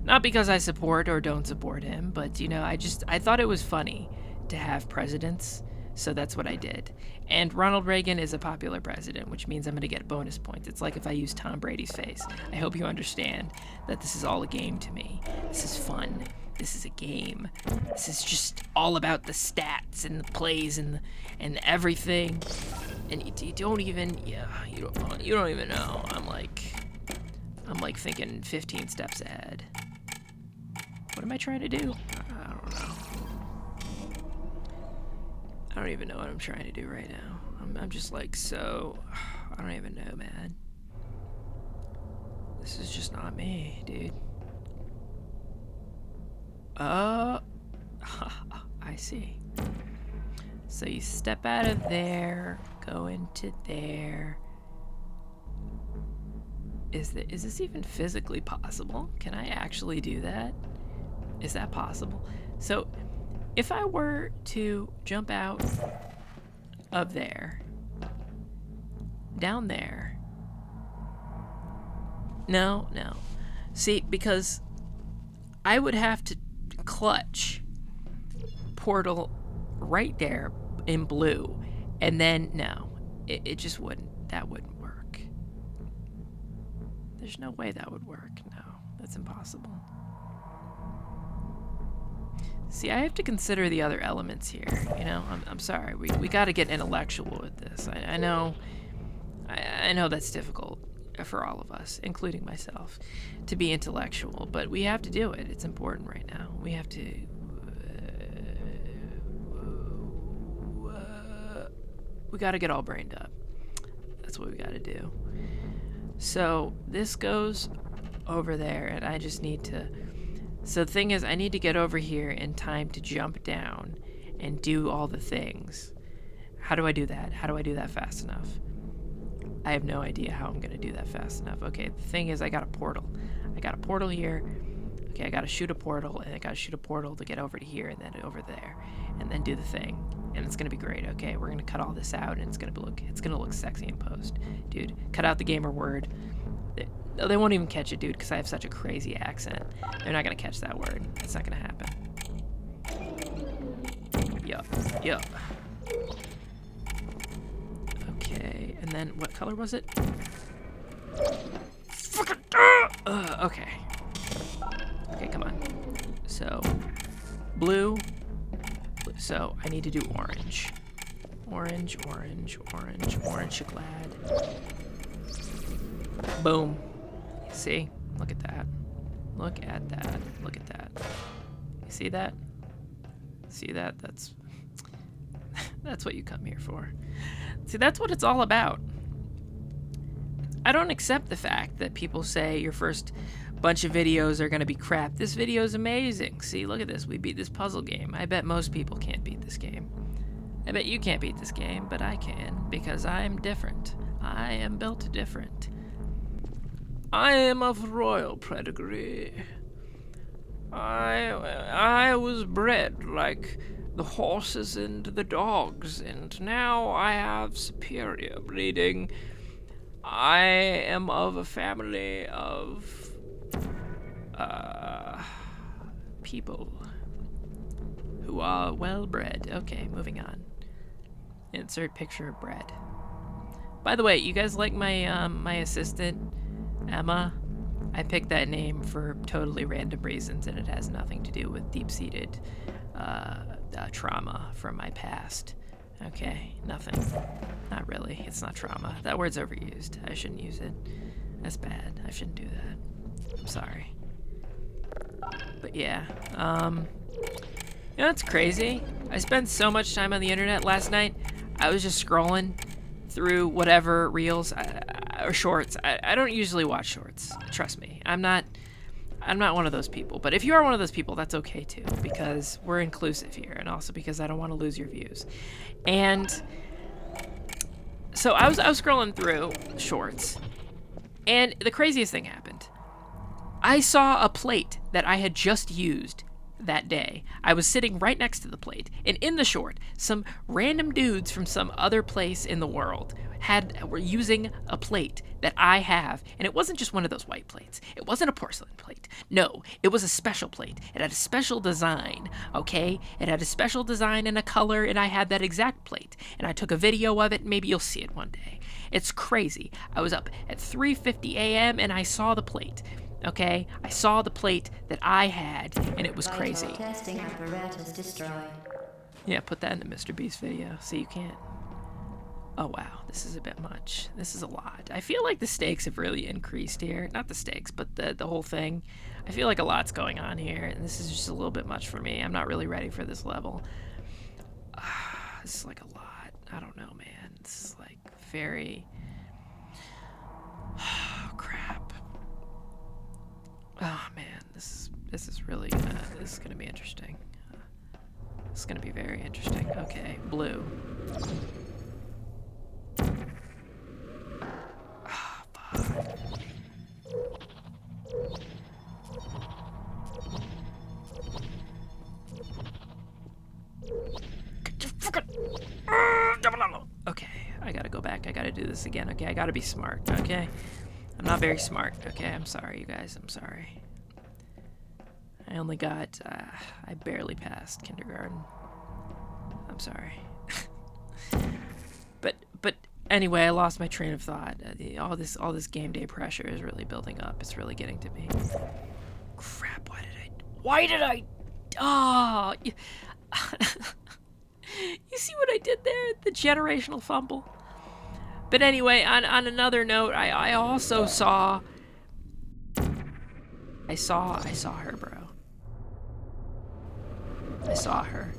Not because I support or don't support him, but, you know, I thought it was funny to have presidents, so that's what I did. And Ronald Reagan is a popular president, which means I'm going to get bonus points. It's like if I use Tom Brady's face. I hope you understand that this is all a game to me. This is fun. This is a game. This is just all about the stats and the plays and everything. And you don't even, you don't even know. I'm like thinking 15 steps ahead. What am I trying to do? I don't know. I don't even know what I'm trying to do right now. I'm just like so. I don't even know, man. This is just not me, dude. I see. So you step out of there, go into there. Is this even physically possible? Can I actually do that? Is that possible? So, if I were to jump out of there, down there. No. See, because I would have to clutch portal right there in blue, and then no, it just wouldn't. That wouldn't work. There's no way that would work. No, that's impossible. See, I have to consider the other elements here. You know, I'm sorry. We got to get intellectual with this. I know that's difficult for all of us, including myself, to be intellectual, but we have to do it. It's important right now. We have to. We got to get all brained up. That's what we got to do. So this goes over there, and I just need to. So the thing is, I need to get over here in time to jump down and do all the things. How do I do that? How do I do that fast enough? I have no idea how I'm going to do that fast enough. Okay, the thing is, I got a portal. I got a portal here. Okay, I got to shoot a portal, and I got to shoot a portal to get over to here and then over there, and then do the thing. And it's going to be great. Okay, we're going to cut all this out, and it's going to look sexy in post. Dude, cut out the gamer word. They won't even catch it, dude, because I have such a crazy accent. They're not going to catch that word. It's not going to happen. Yup. Okay, and then what color was it? Okay. Okay, come on. So, blue. So, I need to do orange. Orange chocolate. Boom. See? Look at that. Look at that. You see that? See that? That's what you come here for. See, that's what it's all about. I don't accept the fact that people say your first bunch of videos are going to be crap. This video is amazing. See, look at this. We beat this puzzle game. I bet most people can't beat this game. I bet you can't beat this game, but I can, because I'm different. I am built different. I am of royal pedigree. I was bred like the horses and the dogs, and now I have superior breeding. I am of a family of people who are well bred. Okay, moving on. Insert picture of bread. By the way, you guys like my my assistant, Emma? I picked that name for totally random reasons, and it has nothing to do with deep-seated trauma from my past. Okay, nothing. Not really. It's not trauma. That word's overused. I shouldn't use it. That's bad. I shouldn't do that. I'm sorry. But yeah, you know what's crazy? I spent so much time on the internet last night. I was just scrolling through whatever reels or shorts. I don't usually watch shorts. Trust me. I'm not one of those people. But if you are one of those people, that's okay too, because we're inclusive here, and also because I don't want to lose your views. And so I was scrolling through shorts, and the craziest thing happened. I saw a plate that I had just used that day. I was sitting right next to the plate, and in the short, some random dudes from some other place in the world were using a plate that I have, and it wasn't just one of those white plates. It wasn't a porcelain plate. No, it was a special plate. It had a special design, okay? It had a special design and a color, and I had that exact plate. And I took a video of it, and maybe you'll see it one day. It's crazy. I was up at 3:50 a.m. and I saw the plate. Okay, I saw the plate that I had, and it was crazy. Vital testing apparatus destroyed. Yeah, put that in the Mr. Beast video, so you can't. Oh wow, this is a bit much. This is a lot. I feel like the stakes have really increased here. Not the stakes, but the whole thing. I feel like a lot's going on here, and this is just a little bit much for me. I'm not really ready for this level. This is like a lot. I don't know, man. This is like very... Oh, crap. Oh man, this is really this is gonna be interesting. This is gonna be very interesting. Okay, blue. Ah, fuck. Okay, I gotta go back. I gotta do this again. Okay, I gotta be smart. Okay. I'm not very smart. Okay, I'm sorry, you guys. I'm sorry. I only got, I barely passed kindergarten. I'm sorry. But anyway, I lost my train of thought. All this game day pressure is really building up. It's really getting to me. Crap, why did I, oh. You see what I did there? The generational fumble. But anyway, on another note, I also saw... I saw her, bro. I saw her.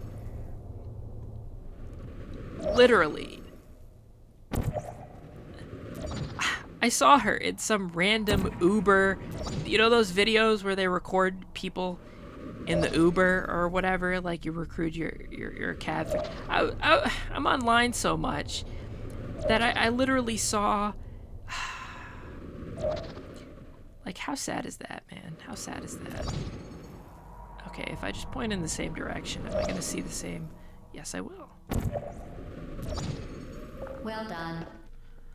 Literally. I saw her in some random Uber... You know those videos where they record people in the Uber or whatever? Like you recruit your cab... I'm online so much that I literally saw... Like, how sad is that, man? How sad is that? Okay, if I just point in the same direction, am I going to see the same? Yes, I will. Well done.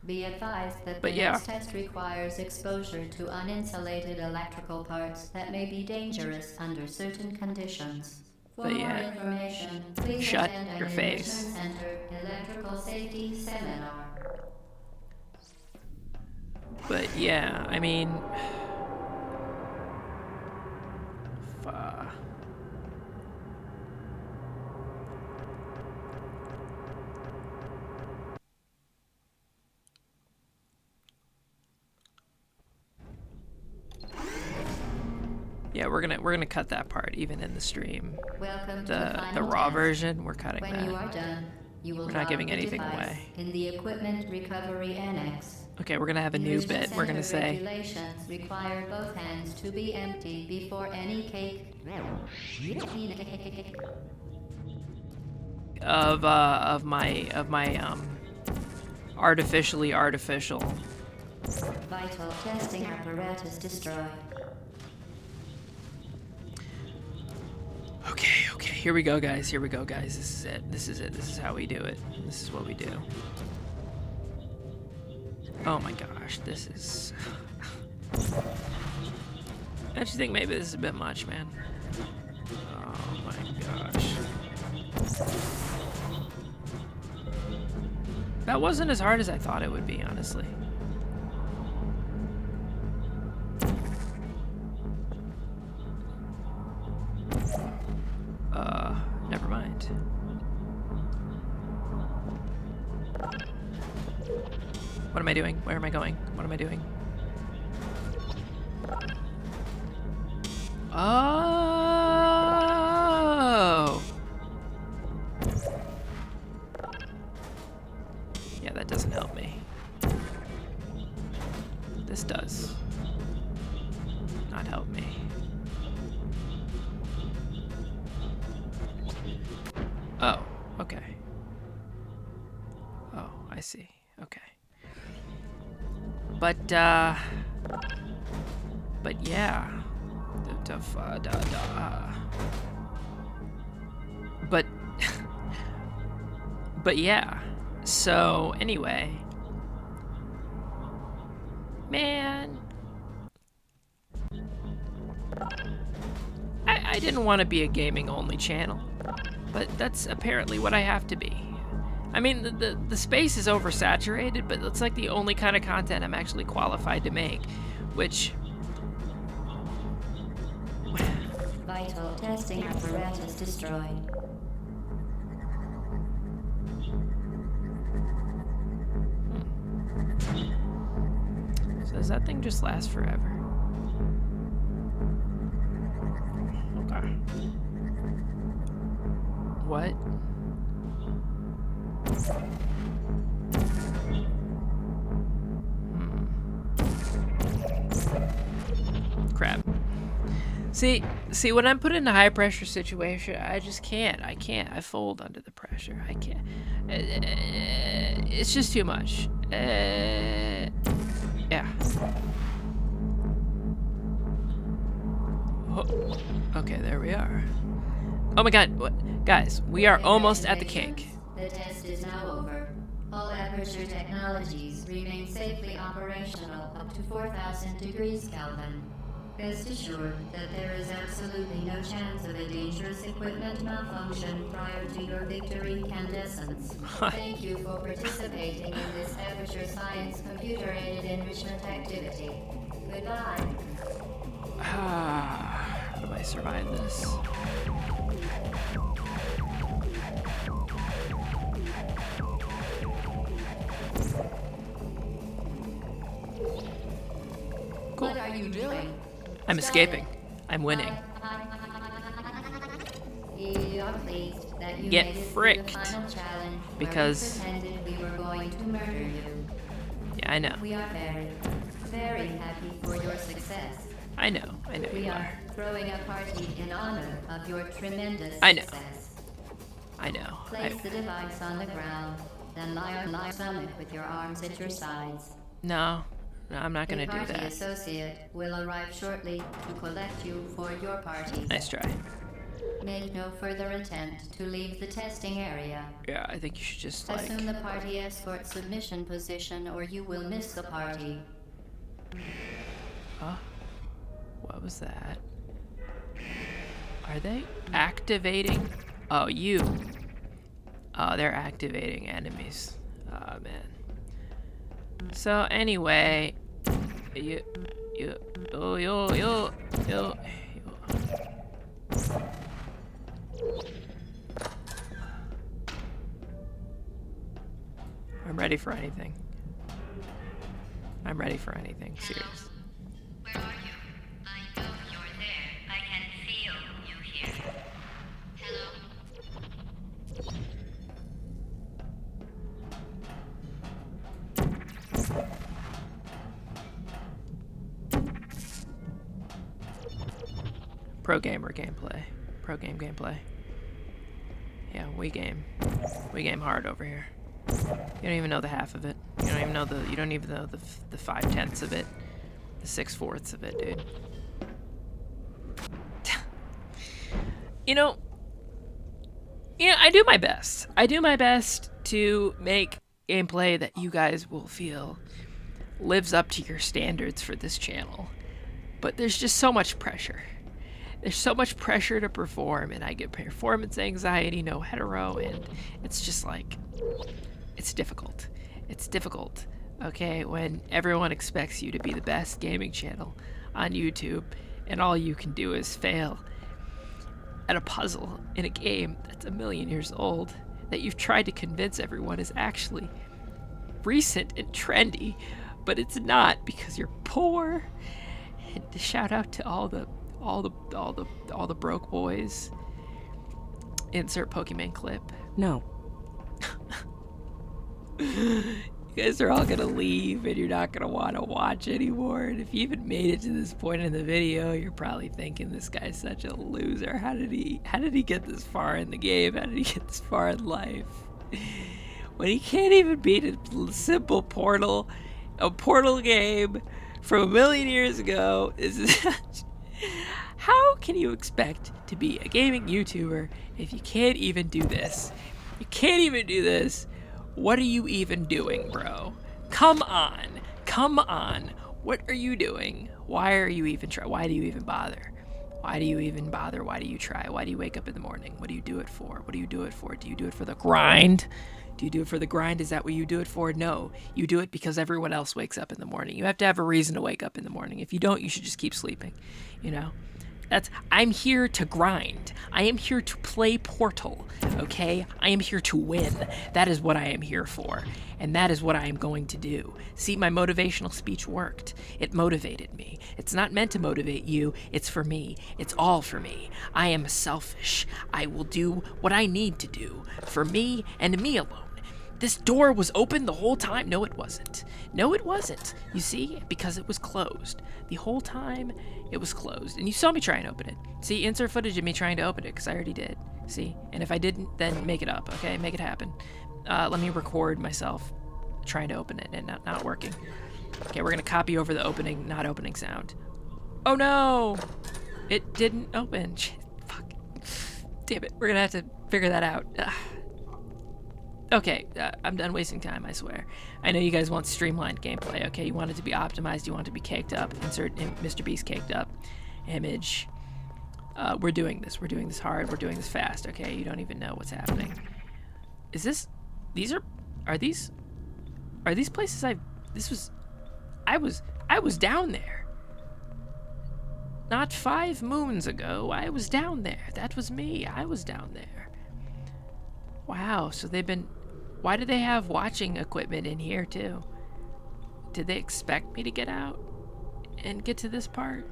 Be advised that the next test requires exposure to uninsulated electrical parts that may be dangerous under certain conditions. For more information, please shut attend your an face. Enrichment Center Electrical Safety Seminar. But yeah, I mean... Yeah, we're gonna cut that part even in the stream. Welcome The raw test. version, we're cutting When that. you are done, you will We're not giving log the anything device away. in the equipment recovery annex. Okay, we're gonna have a new bit. We're gonna say Regulations require both hands to be empty before any cake of my artificially artificial. Vital testing apparatus destroyed. Okay, here we go, guys. Here we go, guys. This is it. This is it. This is how we do it. This is what we do. Oh my gosh, this is... Don't you think maybe this is a bit much, man? Oh my gosh. That wasn't as hard as I thought it would be, honestly. Never mind. What am I doing? Where am I going? What am I doing? Oh! Yeah, that doesn't help. This does not help me. Oh, okay. Oh, I see. Okay. But yeah. But but yeah. So anyway, man, I didn't want to be a gaming only channel, but that's apparently what I have to be. I mean, the space is oversaturated, but it's like the only kind of content I'm actually qualified to make, which... Vital testing apparatus destroyed. So does that thing just last forever? Okay. What? Crap. See, when I'm put in a high pressure situation, I just can't. I fold under the pressure. I can't. It's just too much. Yeah. Oh, okay, there we are. Oh my god, what? Guys, we are almost at the cake. The test is now over. All aperture technologies remain safely operational up to 4,000 degrees Kelvin. Rest assured that there is absolutely no chance of a dangerous equipment malfunction prior to your victory incandescence. Thank you for participating in this Aperture Science computer-aided enrichment activity. Goodbye. How do I survive this? Cool. What are you doing? I'm escaping. I'm winning. You're pleased that you Get made it fricked. through the final challenge Because- where we pretended we were going to murder you. Yeah, I know. We are very, very happy for your success. I know We you are are. throwing a party in honor of your tremendous I know. success. I know. Place the device on the ground, then lie on your stomach with your arms at your sides. No, I'm not gonna A do party that. associate will arrive shortly to collect you for your party. Nice try. Make no further attempt to leave the testing area. Yeah, I think you should just like... Assume the party escort submission position or you will miss the party. Huh? What was that? Are they activating? Oh, you. Oh, they're activating enemies. Oh, man. So, anyway. Yo. I'm ready for anything. I'm ready for anything, serious. Where are you? I know you're there. I can feel you here. Hello? Pro gamer gameplay. Pro game gameplay. Yeah, we game hard over here. You don't even know the half of it. You don't even know the 5/10 of it. The 6/4 of it, dude. You know, I do my best. I do my best to make gameplay that you guys will feel lives up to your standards for this channel. But there's just so much pressure. There's so much pressure to perform, and I get performance anxiety, no hetero, and it's just like, it's difficult. It's difficult, okay, when everyone expects you to be the best gaming channel on YouTube, and all you can do is fail at a puzzle in a game that's 1,000,000 years old that you've tried to convince everyone is actually recent and trendy, but it's not because you're poor. And to shout out to all the broke boys. Insert Pokemon clip. No. You guys are all gonna leave and you're not gonna want to watch anymore. And if you even made it to this point in the video, you're probably thinking this guy's such a loser. How did he get this far in the game? How did he get this far in life? When he can't even beat a simple portal, a portal game from a million years ago. How can you expect to be a gaming YouTuber if you can't even do this? You can't even do this. What are you even doing, bro? Come on. Come on. What are you doing? Why are you even try? Why do you even bother? Why do you even bother? Why do you try? Why do you wake up in the morning? What do you do it for? What do you do it for? Do you do it for the grind? Do you do it for the grind? Is that what you do it for? No. You do it because everyone else wakes up in the morning. You have to have a reason to wake up in the morning. If you don't, you should just keep sleeping. You know? I'm here to grind. I am here to play Portal, okay? I am here to win. That is what I am here for. And that is what I am going to do. See, my motivational speech worked. It motivated me. It's not meant to motivate you. It's for me. It's all for me. I am selfish. I will do what I need to do for me and me alone. This door was open the whole time. No, it wasn't. No, it wasn't. You see? Because it was closed. The whole time, it was closed. And you saw me try and open it. See, insert footage of me trying to open it, because I already did. See? And if I didn't, then make it up, okay? Make it happen. Let me record myself trying to open it and not working. Okay, we're going to copy over the opening, not opening sound. Oh, no! It didn't open. Shit, fuck. Damn it. We're going to have to figure that out. Okay, I'm done wasting time, I swear. I know you guys want streamlined gameplay, okay? You want it to be optimized, you want it to be caked up. Insert Mr. Beast caked up image. We're doing this hard, we're doing this fast, okay? You don't even know what's happening. Is this, are these places I was down there. Not 5 moons ago, I was down there. That was me, I was down there. Wow, so why do they have watching equipment in here too? Did they expect me to get out and get to this part?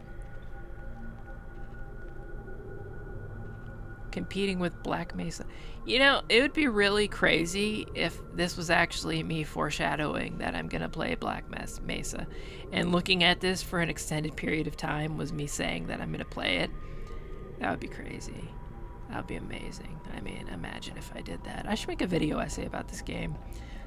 Competing with Black Mesa. You know, it would be really crazy if this was actually me foreshadowing that I'm gonna play Black Mesa. And looking at this for an extended period of time was me saying that I'm gonna play it. That would be crazy. That would be amazing. I mean, imagine if I did that. I should make a video essay about this game.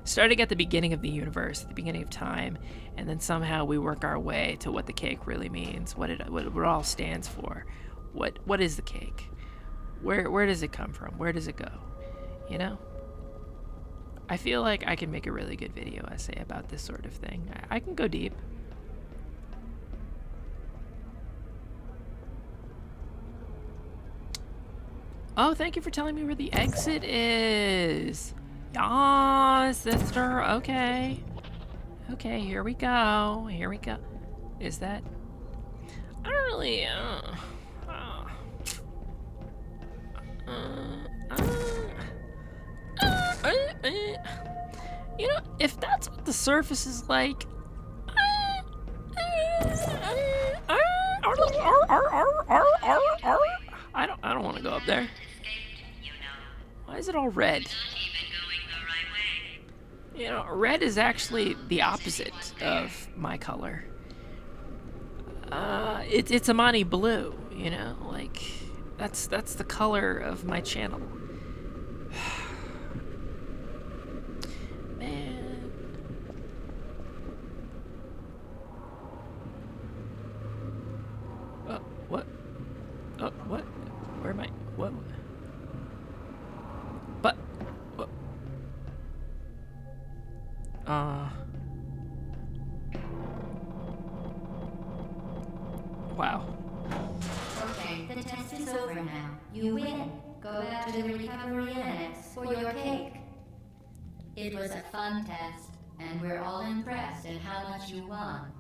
Starting at the beginning of the universe, at the beginning of time, and then somehow we work our way to what the cake really means, what it all stands for. What is the cake? Where does it come from? Where does it go? You know? I feel like I can make a really good video essay about this sort of thing. I can go deep. Oh, thank you for telling me where the exit is. Yes, sister. Okay. Okay, here we go. Here we go. Is that? I don't really. You know, if that's what the surface is like. I don't want to go up there. Why is it all red? You know, red is actually the opposite of my color. It's Amani blue, you know, like that's the color of my channel. Man. What? Oh, what? Where am I? What? But what? Wow. Okay, the test is over now. You win. Go back to the recovery annex for your cake. It was a fun test, and we're all impressed at how much you won.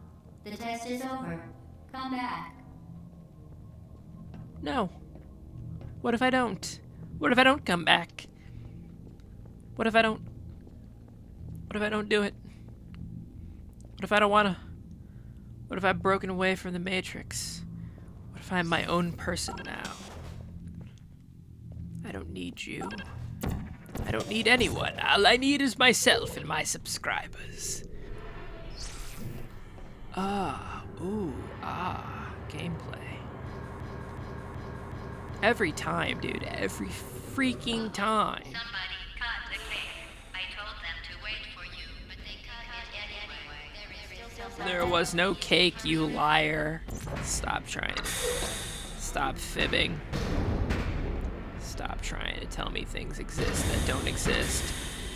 The test is over. Come back. No. What if I don't? What if I don't come back? What if I don't do it? What if I don't wanna? What if I've broken away from the Matrix? What if I'm my own person now? I don't need you. I don't need anyone. All I need is myself and my subscribers. Gameplay. Every time, dude. Every freaking time. Somebody cut the cake. I told them to wait for you, but they cut it anyway. There was no cake, you liar. Stop trying to... Stop fibbing. Stop trying to tell me things exist that don't exist.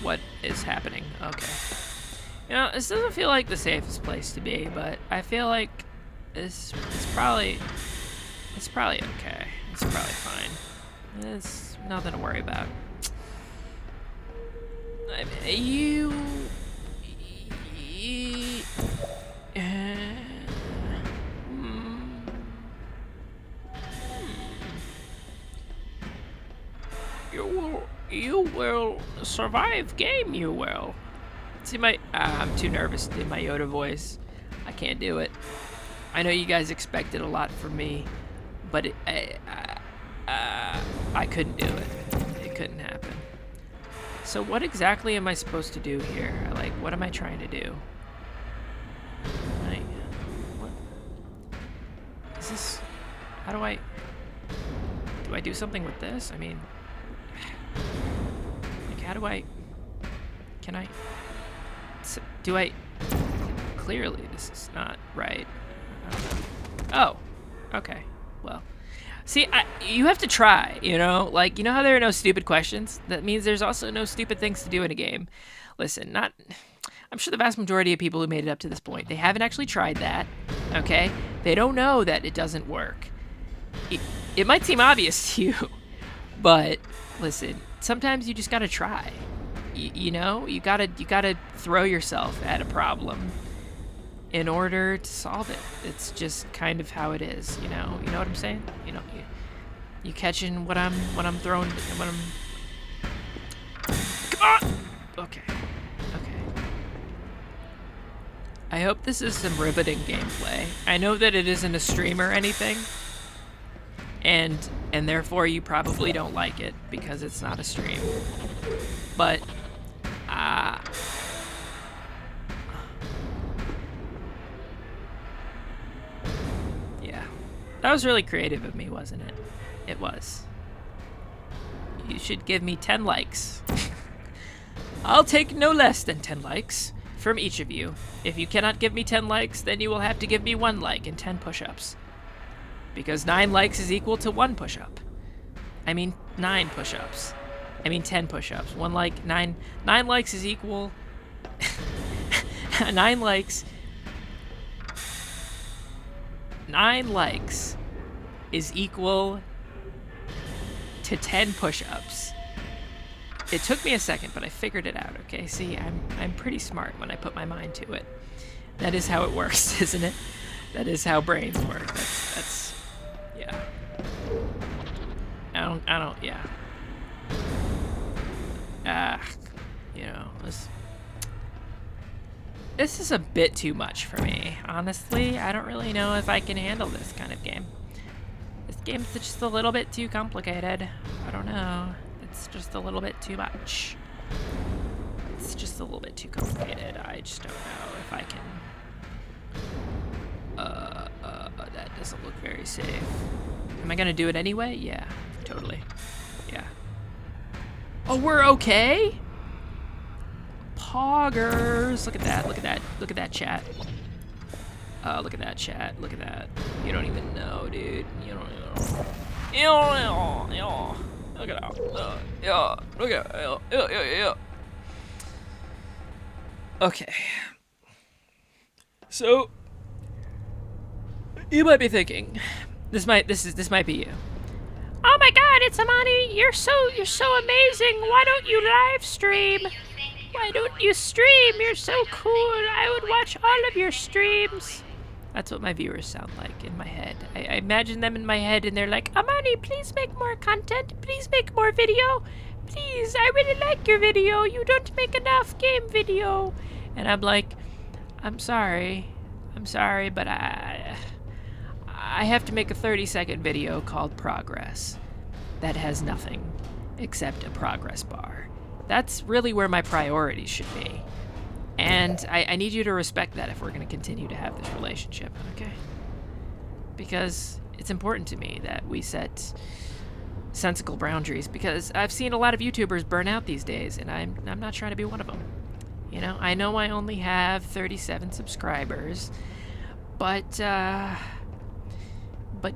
What is happening? Okay. You know, this doesn't feel like the safest place to be, but I feel like it's probably okay. It's probably fine. It's nothing to worry about. You will survive game, you will. See I'm too nervous to do my Yoda voice. I can't do it. I know you guys expected a lot from me, but I couldn't do it. It couldn't happen. So what exactly am I supposed to do here? Like, what am I trying to do? What? Is this... How do I do something with this? I mean... Like, how do I... Can I... Do I... Clearly, this is not right. Oh. Okay. Well. See, you have to try, you know? Like, you know how there are no stupid questions? That means there's also no stupid things to do in a game. Listen, I'm sure the vast majority of people who made it up to this point, they haven't actually tried that, okay? They don't know that it doesn't work. It might seem obvious to you, but listen, sometimes you just gotta try. You know? You gotta throw yourself at a problem in order to solve it. It's just kind of how it is, you know? You know what I'm saying? You know, you catching what I'm throwing, what I'm... Come on! Okay. I hope this is some riveting gameplay. I know that it isn't a stream or anything, and therefore you probably don't like it because it's not a stream. But, yeah. That was really creative of me, wasn't it? It was. You should give me 10 likes. I'll take no less than 10 likes from each of you. If you cannot give me 10 likes, then you will have to give me 1 like and 10 push-ups. Because 9 likes is equal to 1 push-up. I mean 9 push-ups. I mean 10 push-ups. 1 like, 9 likes is equal... 9 likes... 9 likes is equal to 10 push-ups. It took me a second, but I figured it out, okay? See, I'm pretty smart when I put my mind to it. That is how it works, isn't it? That is how brains work. That's yeah. I don't, yeah. You know, this is a bit too much for me. Honestly, I don't really know if I can handle this kind of game. This game's just a little bit too complicated. I don't know. It's just a little bit too much. It's just a little bit too complicated. I just don't know if I can... that doesn't look very safe. Am I gonna do it anyway? Yeah, totally. Yeah. Oh, we're okay? Poggers! Look at that, look at that, look at that chat. Look at that chat, look at that. You don't even know, dude. You don't even know. Yeah. Look at that. Yeah. Look at that. Yeah. Okay. So you might be thinking, this might be you. Oh my God, it's Amani. You're so amazing. Why don't you live stream? Why don't you stream? You're so cool. I would watch all of your streams. That's what my viewers sound like in my head. I imagine them in my head and they're like, Amani, please make more content. Please make more video. Please, I really like your video. You don't make enough game video. And I'm like, I'm sorry, but I have to make a 30-second video called Progress that has nothing except a progress bar That's really where my priorities should be. And I need you to respect that if we're going to continue to have this relationship, okay? Because it's important to me that we set sensible boundaries, because I've seen a lot of YouTubers burn out these days, and I'm not trying to be one of them. You know I only have 37 subscribers, but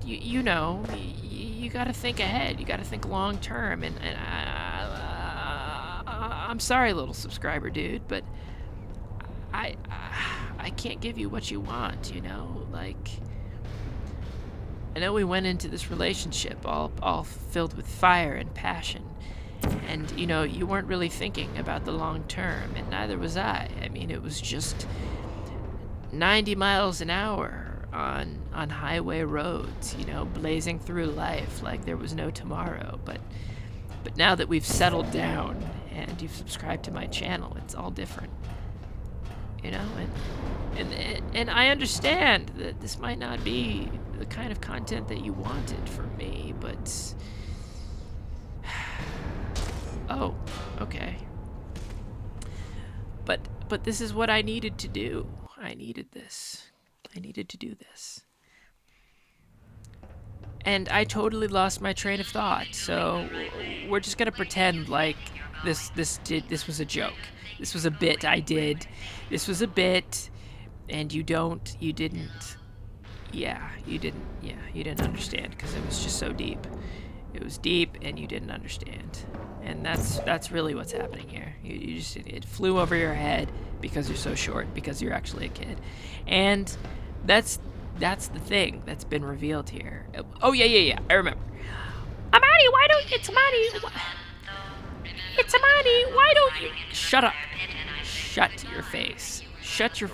you know, you got to think ahead. You got to think long term, and I'm sorry, little subscriber dude, but I can't give you what you want, you know? Like, I know we went into this relationship all filled with fire and passion, and, you know, you weren't really thinking about the long term, and neither was I. I mean, it was just 90 miles an hour on highway roads, you know, blazing through life like there was no tomorrow. But now that we've settled down and you've subscribed to my channel, it's all different. You know, and I understand that this might not be the kind of content that you wanted from me, but oh, okay. But this is what I needed to do. I needed this. I needed to do this. And I totally lost my train of thought. So we're just gonna pretend like this was a joke. This was a bit I did. This was a bit, and you didn't understand, because it was just so deep. It was deep, and you didn't understand. And that's really what's happening here. It flew over your head because you're so short, because you're actually a kid. And that's the thing that's been revealed here. Oh, yeah, I remember. Amani, why don't... It's Amani. It's Amani, why don't you... Shut up. Shut your face. Shut your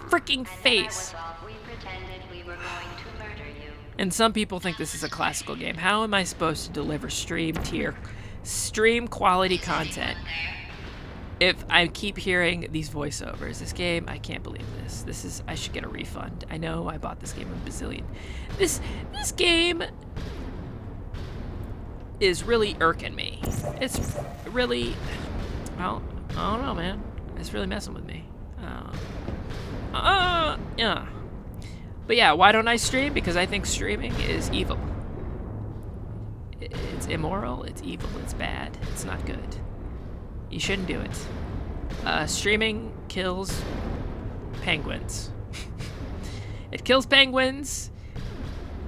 freaking face. And some people think this is a classical game. How am I supposed to deliver stream quality content if I keep hearing these voiceovers? This game, I can't believe this. I should get a refund. I know I bought this game a bazillion. This game is really irking me. It's really, well, I don't know, man. It's really messing with me. Yeah. But yeah, why don't I stream? Because I think streaming is evil. It's immoral, it's evil, it's bad, it's not good. You shouldn't do it. Streaming kills penguins. It kills penguins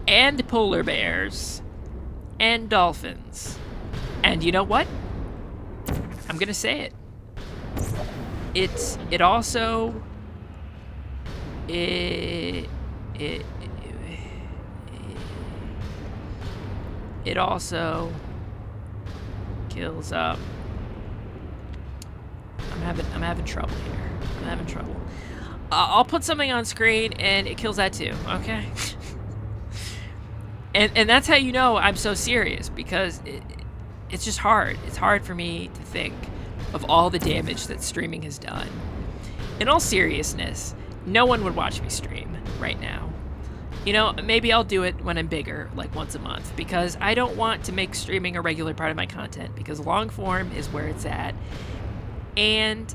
and polar bears and dolphins. And you know what? I'm gonna say it. It also it also kills I'm having trouble here. I'm having trouble. I'll put something on screen and it kills that too, okay? and that's how you know I'm so serious, because it's just hard. It's hard for me to think of all the damage that streaming has done. In all seriousness, no one would watch me stream right now. You know, maybe I'll do it when I'm bigger, like once a month, because I don't want to make streaming a regular part of my content, because long form is where it's at. And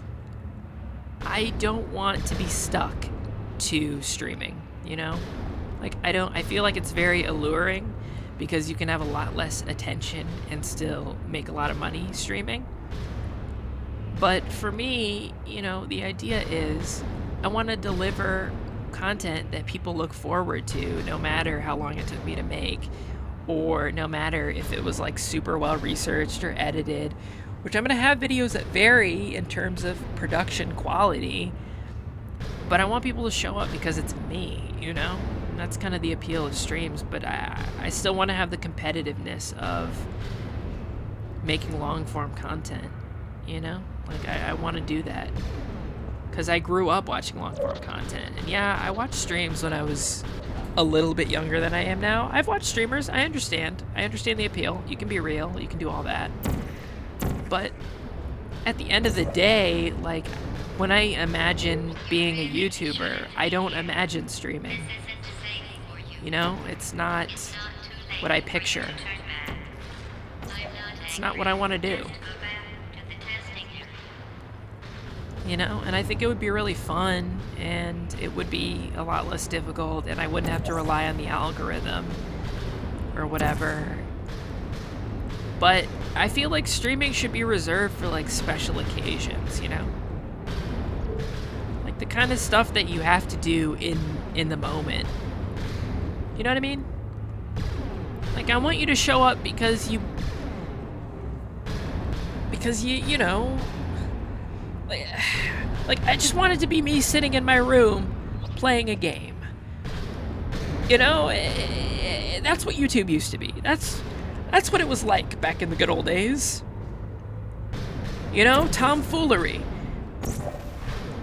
I don't want to be stuck to streaming, you know? Like, I feel like it's very alluring, because you can have a lot less attention and still make a lot of money streaming. But for me, you know, the idea is I want to deliver content that people look forward to, no matter how long it took me to make, or no matter if it was like super well researched or edited, which I'm going to have videos that vary in terms of production quality, but I want people to show up because it's me, you know? And that's kind of the appeal of streams, but I still want to have the competitiveness of making long form content, you know? Like, I want to do that, because I grew up watching long form content. And yeah, I watched streams when I was a little bit younger than I am now. I've watched streamers. I understand the appeal. You can be real, you can do all that. But at the end of the day, like, when I imagine being a YouTuber, I don't imagine streaming. You know, it's not what I picture. It's not what I want to do. you know, and I think it would be really fun, and it would be a lot less difficult, and I wouldn't have to rely on the algorithm or whatever. But I feel like streaming should be reserved for like special occasions, you know? Like the kind of stuff that you have to do in the moment. You know what I mean? Like I want you to show up because you know, like I just want it to be me sitting in my room playing a game. You know, that's what YouTube used to be. That's what it was like back in the good old days. You know, tomfoolery.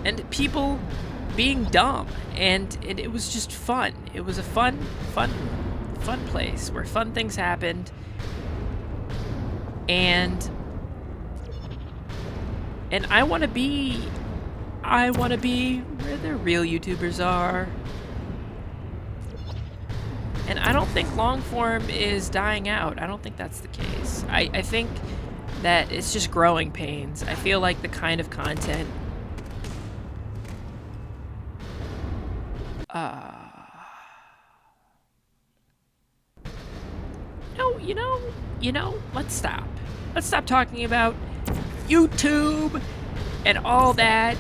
And people being dumb. And it was just fun. It was a fun place where fun things happened. And I want to be where the real YouTubers are. And I don't think long form is dying out. I don't think that's the case. I think that it's just growing pains. I feel like the kind of content no, you know, let's stop. Let's stop talking about YouTube and all that.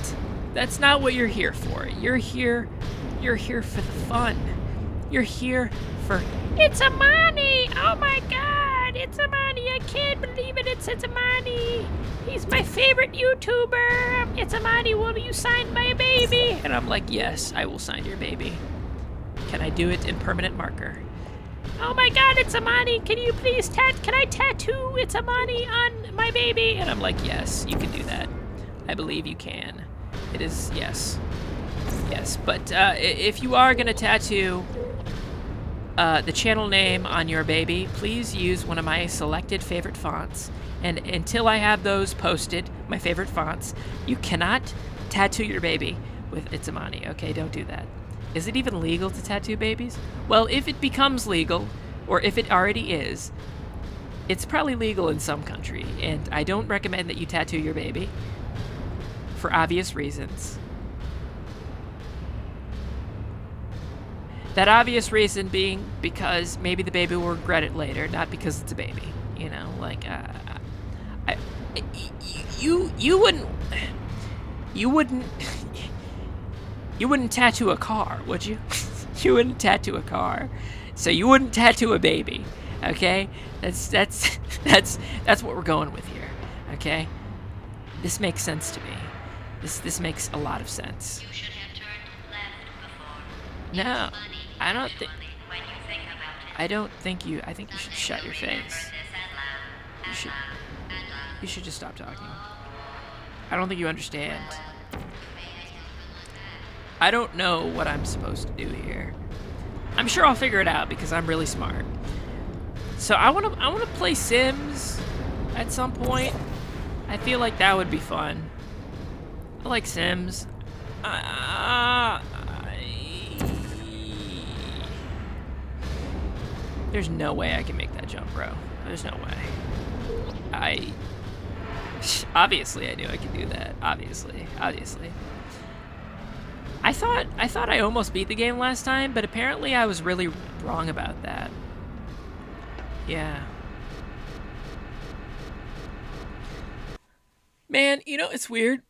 That's not what you're here for. You're here for the fun. You're here for It's Amani! Oh my god, it's Amani! I can't believe it, it's Amani! He's my favorite YouTuber! It's Amani, will you sign my baby? And I'm like, yes, I will sign your baby. Can I do it in permanent marker? Oh my god, it's Amani! Can you please can I tattoo It's Amani on my baby? And I'm like, yes, you can do that. I believe you can. It is, yes. Yes, but if you are gonna tattoo the channel name on your baby, please use one of my selected favorite fonts. And until I have those posted, my favorite fonts, you cannot tattoo your baby with It's Amani, okay? Don't do that. Is it even legal to tattoo babies? Well, if it becomes legal, or if it already is, it's probably legal in some country, and I don't recommend that you tattoo your baby for obvious reasons. That obvious reason being because maybe the baby will regret it later, not because it's a baby. You know, like, you wouldn't tattoo a car, would you? You wouldn't tattoo a car, so you wouldn't tattoo a baby, okay? That's what we're going with here, okay? This makes sense to me. This makes a lot of sense. You should have turned left before. No, Funny, I don't think. funny when you think about it. I think you should shut your face. You should just stop talking. I don't think you understand. I don't know what I'm supposed to do here. I'm sure I'll figure it out because I'm really smart. So I want to play Sims at some point. I feel like that would be fun. I like Sims. There's no way I can make that jump, bro. There's no way. Obviously I knew I could do that. Obviously. I thought I almost beat the game last time, but apparently I was really wrong about that. Yeah. Man, you know, it's weird.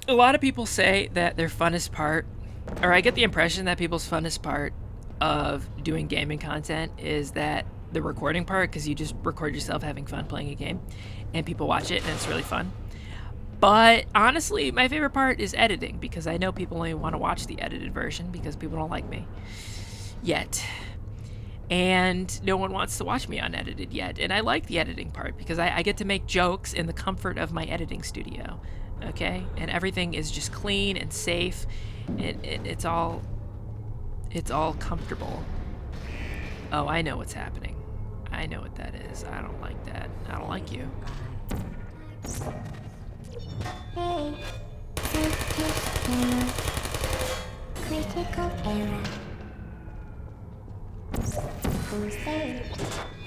A lot of people say that their funnest part, or I get the impression that people's funnest part of doing gaming content is that the recording part, because you just record yourself having fun playing a game, and people watch it, and it's really fun. But honestly, my favorite part is editing, because I know people only want to watch the edited version because people don't like me yet. And no one wants to watch me unedited yet. And I like the editing part because I get to make jokes in the comfort of my editing studio. Okay? And everything is just clean and safe. It's all comfortable. Oh, I know what's happening. I know what that is. I don't like that. I don't like you. Hey, critical error. Who's there?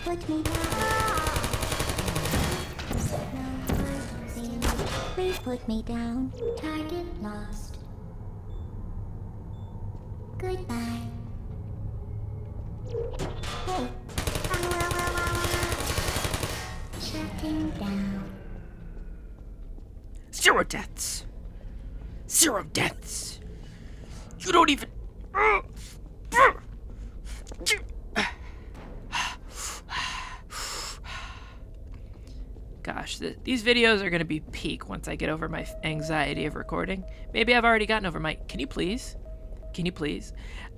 Put me down. No one seems Please put me down. Target lost. Goodbye. Hey. Shutting down. 0 deaths. 0 deaths. You don't even. Gosh, these videos are gonna be peak once I get over my anxiety of recording. Maybe I've already gotten over my. Can you please? Can you please?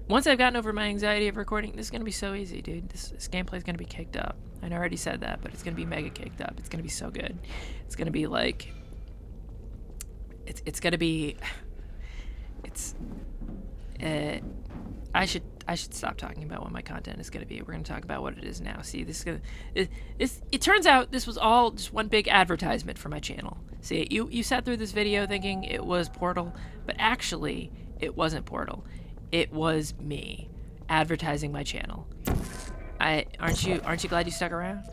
Once I've gotten over my anxiety of recording, this is gonna be so easy, dude. This gameplay is gonna be kicked up. I already said that, but it's gonna be mega kicked up. It's gonna be so good. It's gonna be like. It's gonna be. It's. I should stop talking about what my content is gonna be. We're gonna talk about what it is now. See, this is gonna. It turns out this was all just one big advertisement for my channel. See, you sat through this video thinking it was Portal, but actually it wasn't Portal. It was me advertising my channel. Aren't you glad you stuck around?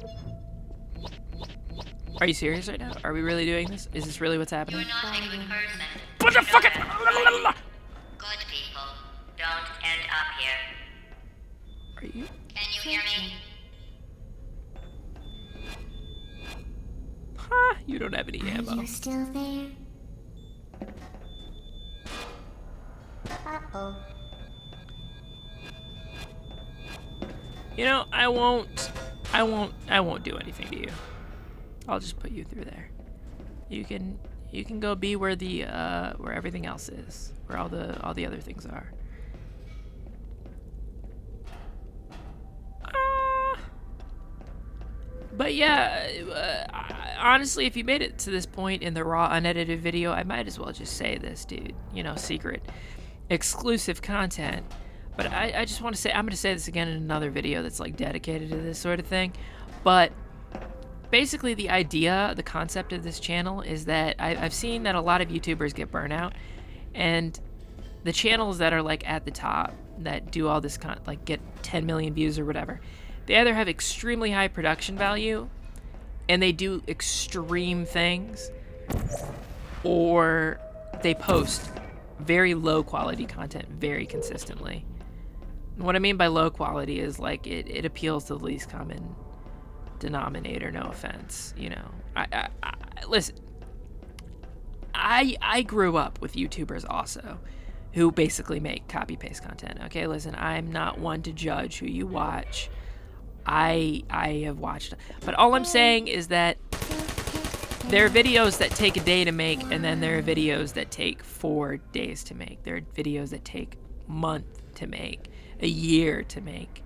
Are you serious right now? Are we really doing this? Is this really what's happening? You're not a good person. What the fuck? Good people don't end up here. Are you? Can you hear me? Huh? You don't have any Are ammo. you still there? Uh-oh. You know, I won't do anything to you. I'll just put you through there. You can go be where the where everything else is, where all the other things are. But yeah, honestly, if you made it to this point in the raw, unedited video, I might as well just say this, dude. You know, secret, exclusive content. But I just want to say, I'm going to say this again in another video that's like dedicated to this sort of thing. But basically the idea, the concept of this channel is that I've seen that a lot of YouTubers get burnout, and the channels that are like at the top that do all this like get 10 million views or whatever, they either have extremely high production value and they do extreme things, or they post very low quality content very consistently. What I mean by low quality is like it appeals to the least common denominator. No offense, you know. Listen. I grew up with YouTubers also, who basically make copy paste content. Okay, listen. I'm not one to judge who you watch. I have watched, but all I'm saying is that there are videos that take a day to make, and then there are videos that take 4 days to make. There are videos that take a month to make, a year to make.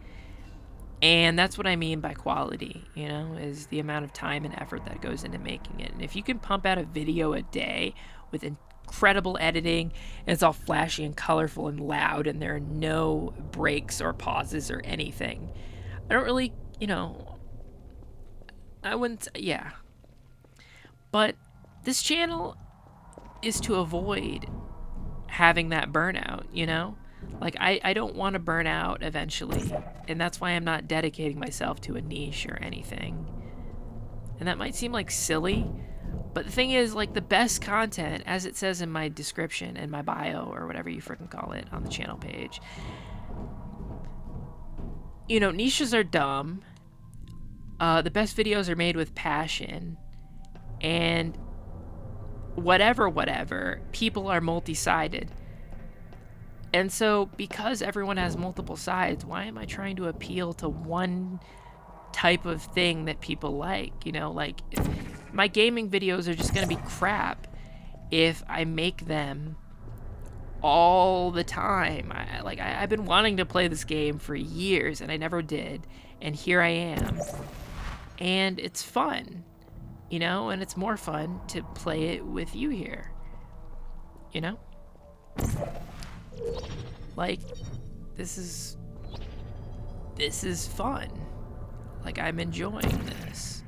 And that's what I mean by quality, you know, is the amount of time and effort that goes into making it. And if you can pump out a video a day with incredible editing, and it's all flashy and colorful and loud, and there are no breaks or pauses or anything, I don't really, you know, I wouldn't, yeah. But this channel is to avoid having that burnout, you know? Like, I don't want to burn out eventually, and that's why I'm not dedicating myself to a niche or anything. And that might seem like silly, but the thing is, like, the best content, as it says in my description and my bio, or whatever you freaking call it on the channel page, you know, niches are dumb. The best videos are made with passion, and whatever, people are multi-sided. And so, because everyone has multiple sides, why am I trying to appeal to one type of thing that people like? You know, like, my gaming videos are just gonna be crap if I make them all the time. I've been wanting to play this game for years, and I never did, and here I am. And it's fun, you know, and it's more fun to play it with you here, you know? Like, this is fun. Like, I'm enjoying this.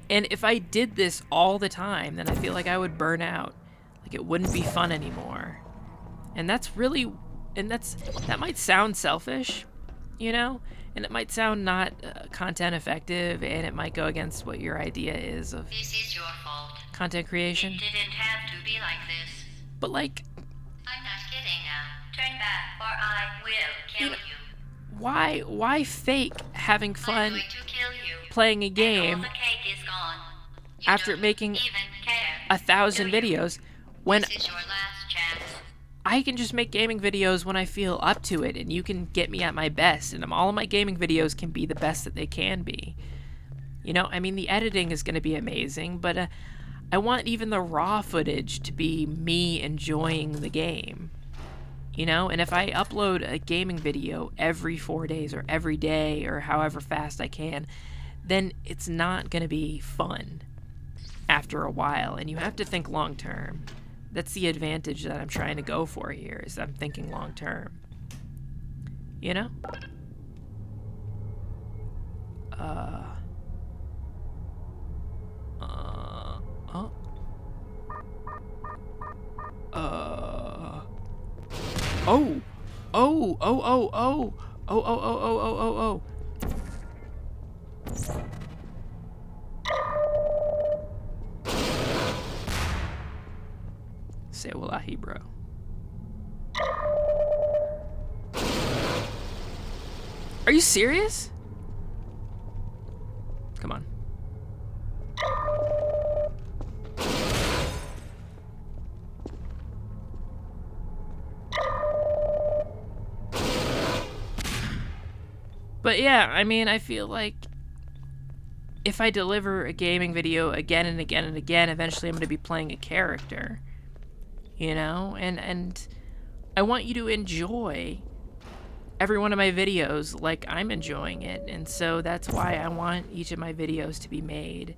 And if I did this all the time, then I feel like I would burn out. Like, it wouldn't be fun anymore. And that's really, that might sound selfish, you know? And it might sound not content effective, and it might go against what your idea is of This is your fault. content creation. It didn't have to be like this. But like, I'm not kidding now. Turn back or I will kill you. why fake having I'm fun going to kill you. playing a And game all the cake is gone. You after don't making even care. 1,000 do you? videos when This is your last chance. I can just make gaming videos when I feel up to it, and you can get me at my best, and all of my gaming videos can be the best that they can be. You know, I mean, the editing is going to be amazing, but I want even the raw footage to be me enjoying the game. You know, and if I upload a gaming video every 4 days or every day or however fast I can, then it's not going to be fun after a while, and you have to think long term. That's the advantage that I'm trying to go for here, is I'm thinking long term. You know? Oh! Oh! Oh, oh, oh! Oh, oh, oh, oh, oh, oh, oh. Say wallahi, bro. Are you serious? Come on. But yeah, I mean, I feel like if I deliver a gaming video again and again and again, eventually I'm going to be playing a character. You know? And I want you to enjoy every one of my videos like I'm enjoying it. And so that's why I want each of my videos to be made.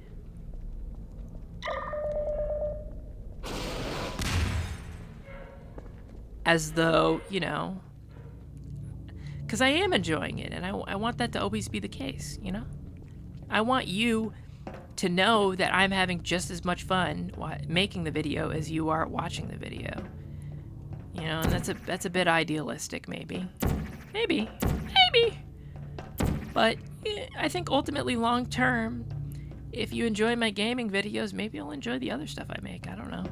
As though, you know, because I am enjoying it, and I want that to always be the case, you know? I want you to know that I'm having just as much fun making the video as you are watching the video. You know, and that's a bit idealistic, maybe. Maybe. But I think ultimately long term, if you enjoy my gaming videos, maybe you'll enjoy the other stuff I make. I don't know.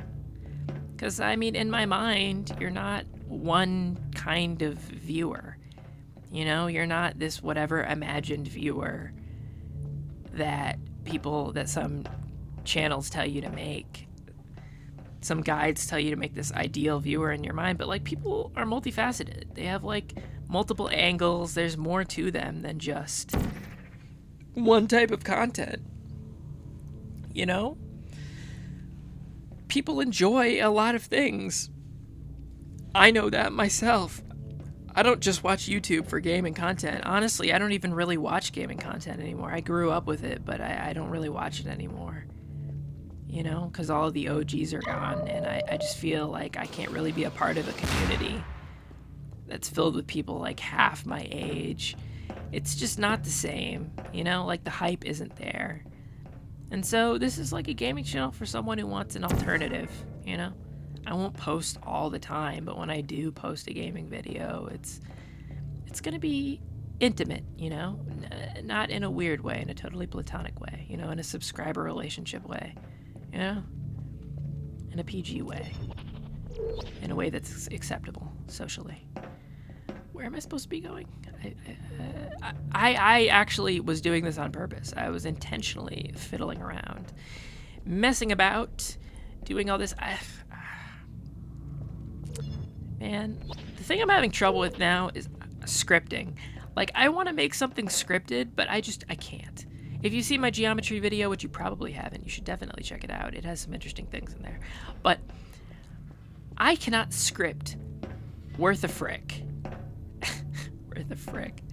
Because, I mean, in my mind, you're not one kind of viewer. You know, you're not this whatever imagined viewer that some channels tell you to make. Some guides tell you to make this ideal viewer in your mind, but like, people are multifaceted. They have like multiple angles. There's more to them than just one type of content. You know? People enjoy a lot of things. I know that myself. I don't just watch YouTube for gaming content. Honestly, I don't even really watch gaming content anymore. I grew up with it, but I don't really watch it anymore. You know, because all of the OGs are gone, and I just feel like I can't really be a part of a community that's filled with people like half my age. It's just not the same, you know? Like, the hype isn't there. And so this is like a gaming channel for someone who wants an alternative, you know? I won't post all the time, but when I do post a gaming video, it's going to be intimate, you know? Not in a weird way, in a totally platonic way, you know, in a subscriber relationship way, you know? In a PG way. In a way that's acceptable socially. Where am I supposed to be going? I actually was doing this on purpose. I was intentionally fiddling around, messing about, doing all this. Man, the thing I'm having trouble with now is scripting. Like, I want to make something scripted, but I can't. If you see my geometry video, which you probably haven't, you should definitely check it out. It has some interesting things in there. But I cannot script worth a frick. Worth a frick.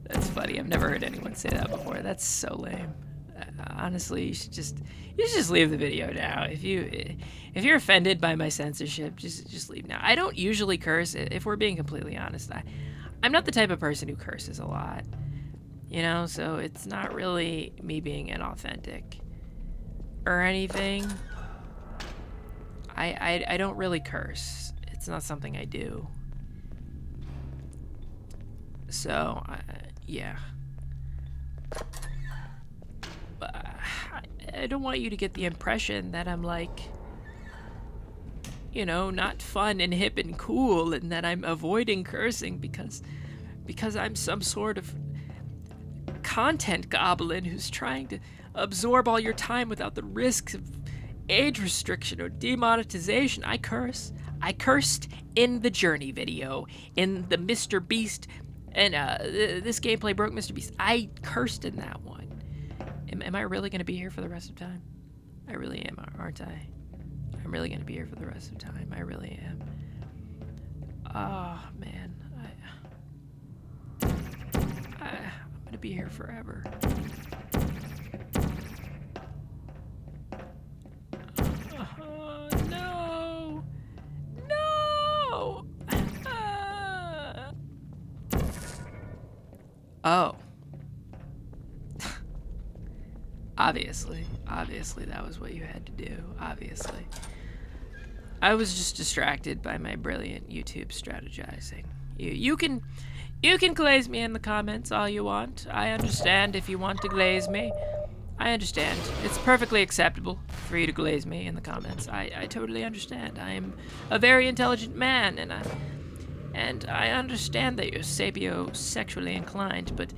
That's funny. I've never heard anyone say that before. That's so lame. Honestly, you should just leave the video now. If you're offended by my censorship, just leave now. I don't usually curse. If we're being completely honest, I'm not the type of person who curses a lot, you know. So it's not really me being inauthentic or anything. I don't really curse. It's not something I do. So yeah. But I don't want you to get the impression that I'm like, you know, not fun and hip and cool, and that I'm avoiding cursing because I'm some sort of content goblin who's trying to absorb all your time without the risk of age restriction or demonetization. I curse. I cursed in the Journey video, in the Mr. Beast, and this gameplay broke Mr. Beast. I cursed in that one. Am I really going to be here for the rest of time? I really am, aren't I? I'm really going to be here for the rest of time. I really am. Oh, man. I'm going to be here forever. No! No! Oh. Obviously that was what you had to do. Obviously. I was just distracted by my brilliant YouTube strategizing. You can glaze me in the comments all you want. I understand if you want to glaze me. I understand. It's perfectly acceptable for you to glaze me in the comments. I totally understand. I am a very intelligent man, and I understand that you're sapiosexually inclined, but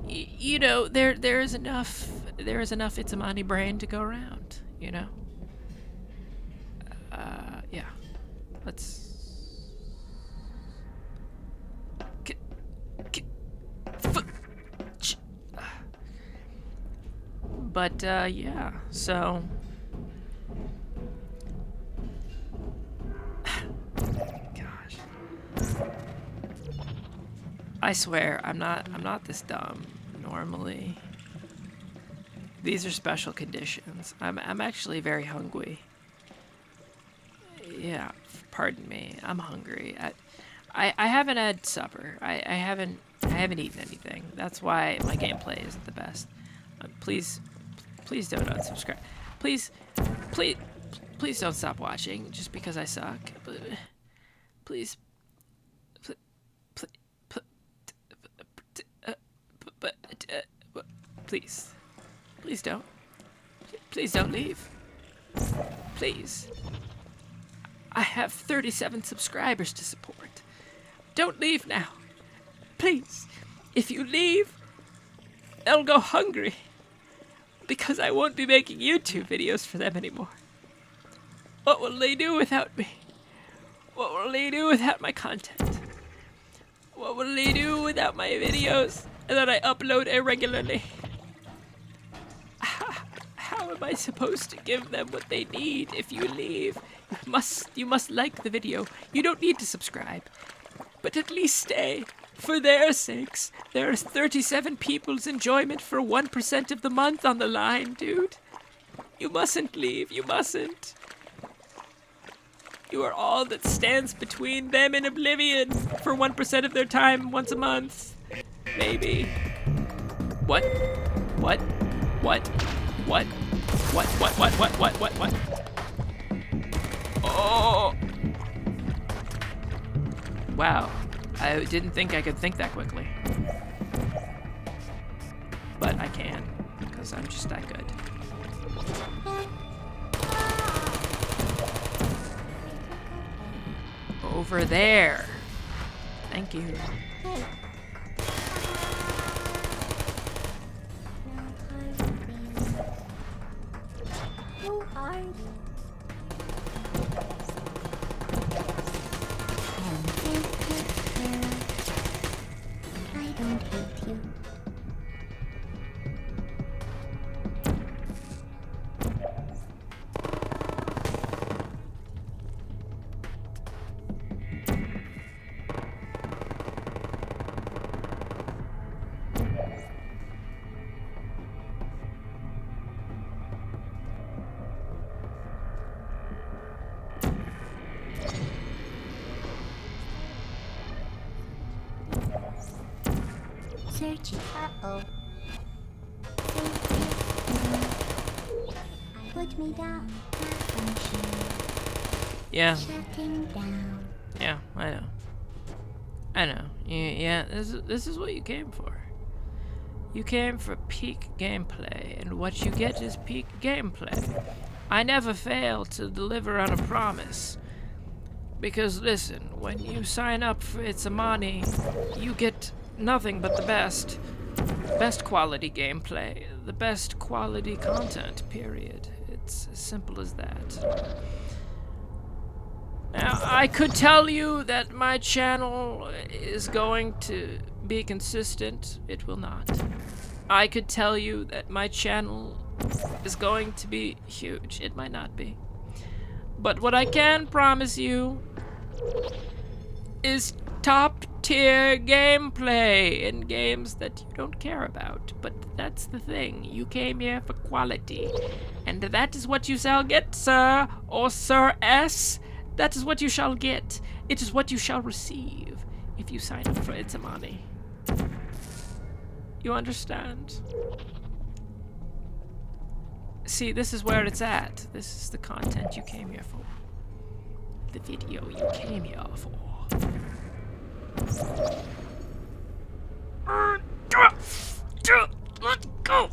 you know, there is enough Itzamani brain to go around, you know? Yeah. Let's... But, yeah, so... Gosh. I swear, I'm not this dumb normally. These are special conditions. I'm actually very hungry. Yeah, pardon me. I'm hungry. I haven't had supper. I haven't eaten anything. That's why my gameplay isn't the best. Please don't unsubscribe. Please don't stop watching just because I suck. But please don't. Please don't leave. Please. I have 37 subscribers to support. Don't leave now. Please. If you leave, they'll go hungry. Because I won't be making YouTube videos for them anymore. What will they do without me? What will they do without my content? What will they do without my videos that I upload irregularly? How am I supposed to give them what they need if you leave? You must like the video. You don't need to subscribe. But at least stay. For their sakes. There is 37 people's enjoyment for 1% of the month on the line, dude. You mustn't leave. You mustn't. You are all that stands between them and oblivion for 1% of their time once a month. Maybe. What? What? What? What? What? Oh! Wow. I didn't think I could think that quickly. But I can, because I'm just that good. Over there. Thank you. Who are you? I don't hate you. Searching. Uh-oh. Put me down. Yeah. Shutting down. Yeah, I know. Yeah, this is what you came for. You came for peak gameplay, and what you get is peak gameplay. I never fail to deliver on a promise. Because listen, when you sign up for Itsamani, you get nothing but the best. Best quality gameplay, the best quality content, period. It's as simple as that. Now, I could tell you that my channel is going to be consistent. It will not. I could tell you that my channel is going to be huge. It might not be. But what I can promise you is top-tier gameplay in games that you don't care about. But that's the thing. You came here for quality. And that is what you shall get, sir, or Sir S. That is what you shall get. It is what you shall receive if you sign up for Itsamani. You understand? See, this is where it's at. This is the content you came here for. The video you came here for. Let's go!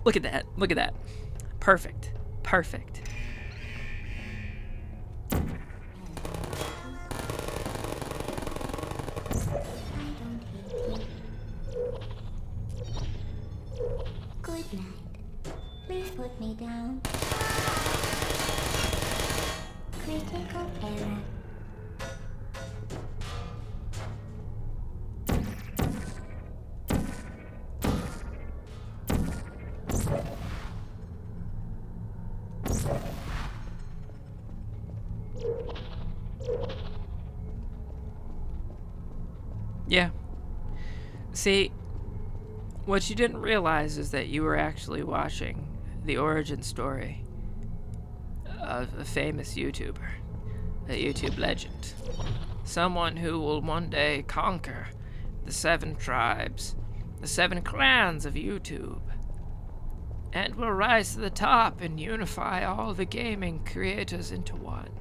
Look at that. Look at that. Perfect. Perfect. Good night. Please put me down. Critical error. Yeah. See, what you didn't realize is that you were actually watching the origin story of a famous YouTuber, a YouTube legend, someone who will one day conquer the 7 tribes, the 7 clans of YouTube, and will rise to the top and unify all the gaming creators into one.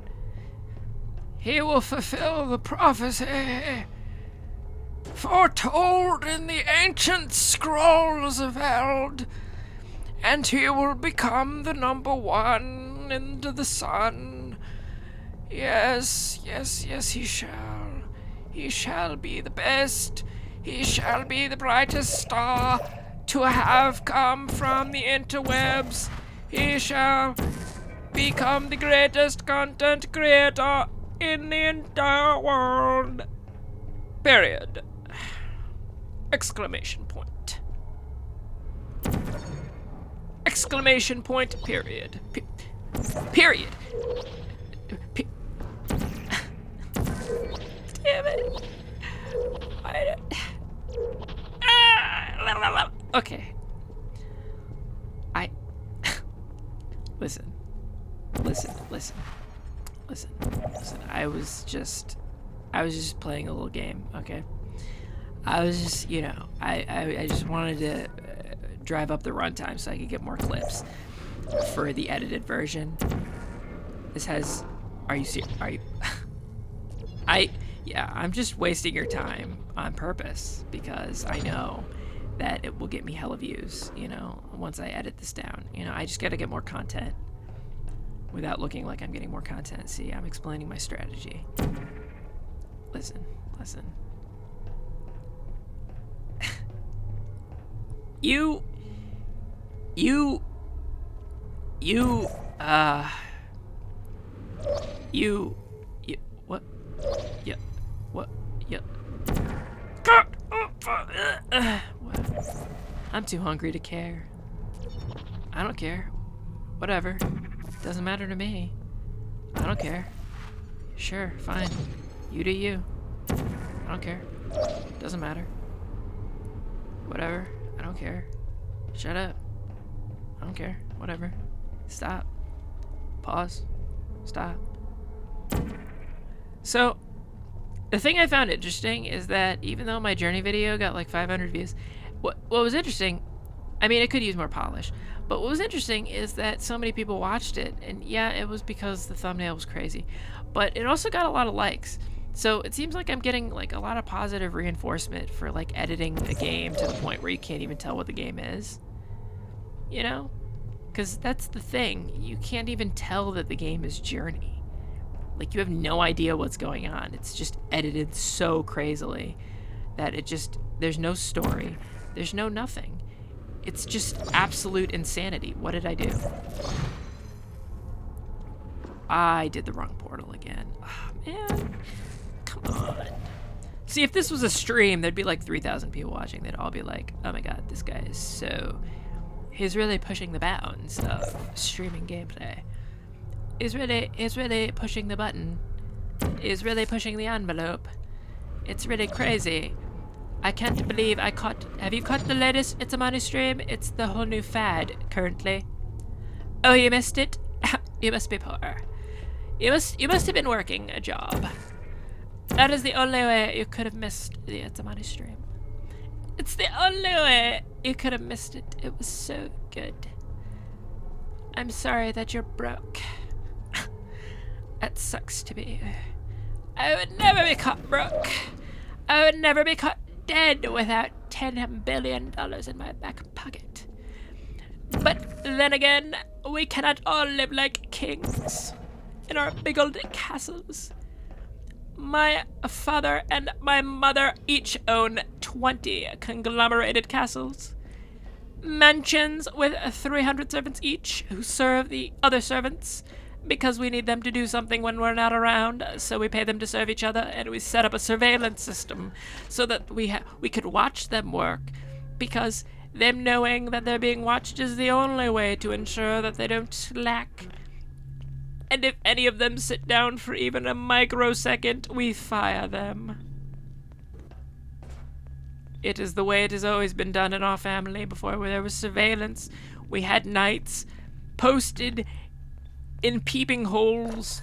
He will fulfill the prophecy foretold in the ancient scrolls of Eld, and he will become the #1 into the sun. Yes, yes, yes, he shall. He shall be the best. He shall be the brightest star to have come from the interwebs. He shall become the greatest content creator in the entire world. Period. Exclamation point. Exclamation point, period. Period. Damn it. Okay. Listen. I was just playing a little game, okay? I was just, I just wanted to drive up the runtime so I could get more clips for the edited version. This has, are you serious? Are you, I'm just wasting your time on purpose because I know that it will get me hella views, once I edit this down. I just gotta get more content without looking like I'm getting more content. See, I'm explaining my strategy. Listen. You, what? Yeah, what? Yeah. What? I'm too hungry to care. I don't care. Whatever. Doesn't matter to me. I don't care. Sure, fine. You do you. I don't care. Doesn't matter. Whatever. I don't care. Shut up. I don't care. Whatever. Stop. Pause. Stop. So, the thing I found interesting is that even though my journey video got like 500 views, what was interesting, I mean, it could use more polish, but what was interesting is that so many people watched it, and yeah, it was because the thumbnail was crazy, but it also got a lot of likes. So it seems like I'm getting like a lot of positive reinforcement for like editing a game to the point where you can't even tell what the game is. You know? Because that's the thing. You can't even tell that the game is Journey. Like, you have no idea what's going on. It's just edited so crazily that it just, there's no story. There's no nothing. It's just absolute insanity. What did I do? I did the wrong portal again. Oh, man. Come on. See, if this was a stream, there'd be like 3,000 people watching. They'd all be like, oh my god, this guy is so... He's really pushing the bounds of streaming gameplay. He's really pushing the button. He's really pushing the envelope. It's really crazy. I can't believe I caught... Have you caught the latest It's a Money stream? It's the whole new fad, currently. Oh, you missed it? You must be poor. You must have been working a job. That is the only way you could have missed the It's a Money stream. It's the only way you could have missed it. It was so good. I'm sorry that you're broke. That sucks to be. I would never be caught broke. I would never be caught dead without $10 billion in my back pocket. But then again, we cannot all live like kings in our big old castles. My father and my mother each own 20 conglomerated castles. Mansions with 300 servants each who serve the other servants because we need them to do something when we're not around, so we pay them to serve each other, and we set up a surveillance system so that we could watch them work, because them knowing that they're being watched is the only way to ensure that they don't slack. And if any of them sit down for even a microsecond, we fire them. It is the way it has always been done in our family before, where there was surveillance. We had knights posted in peeping holes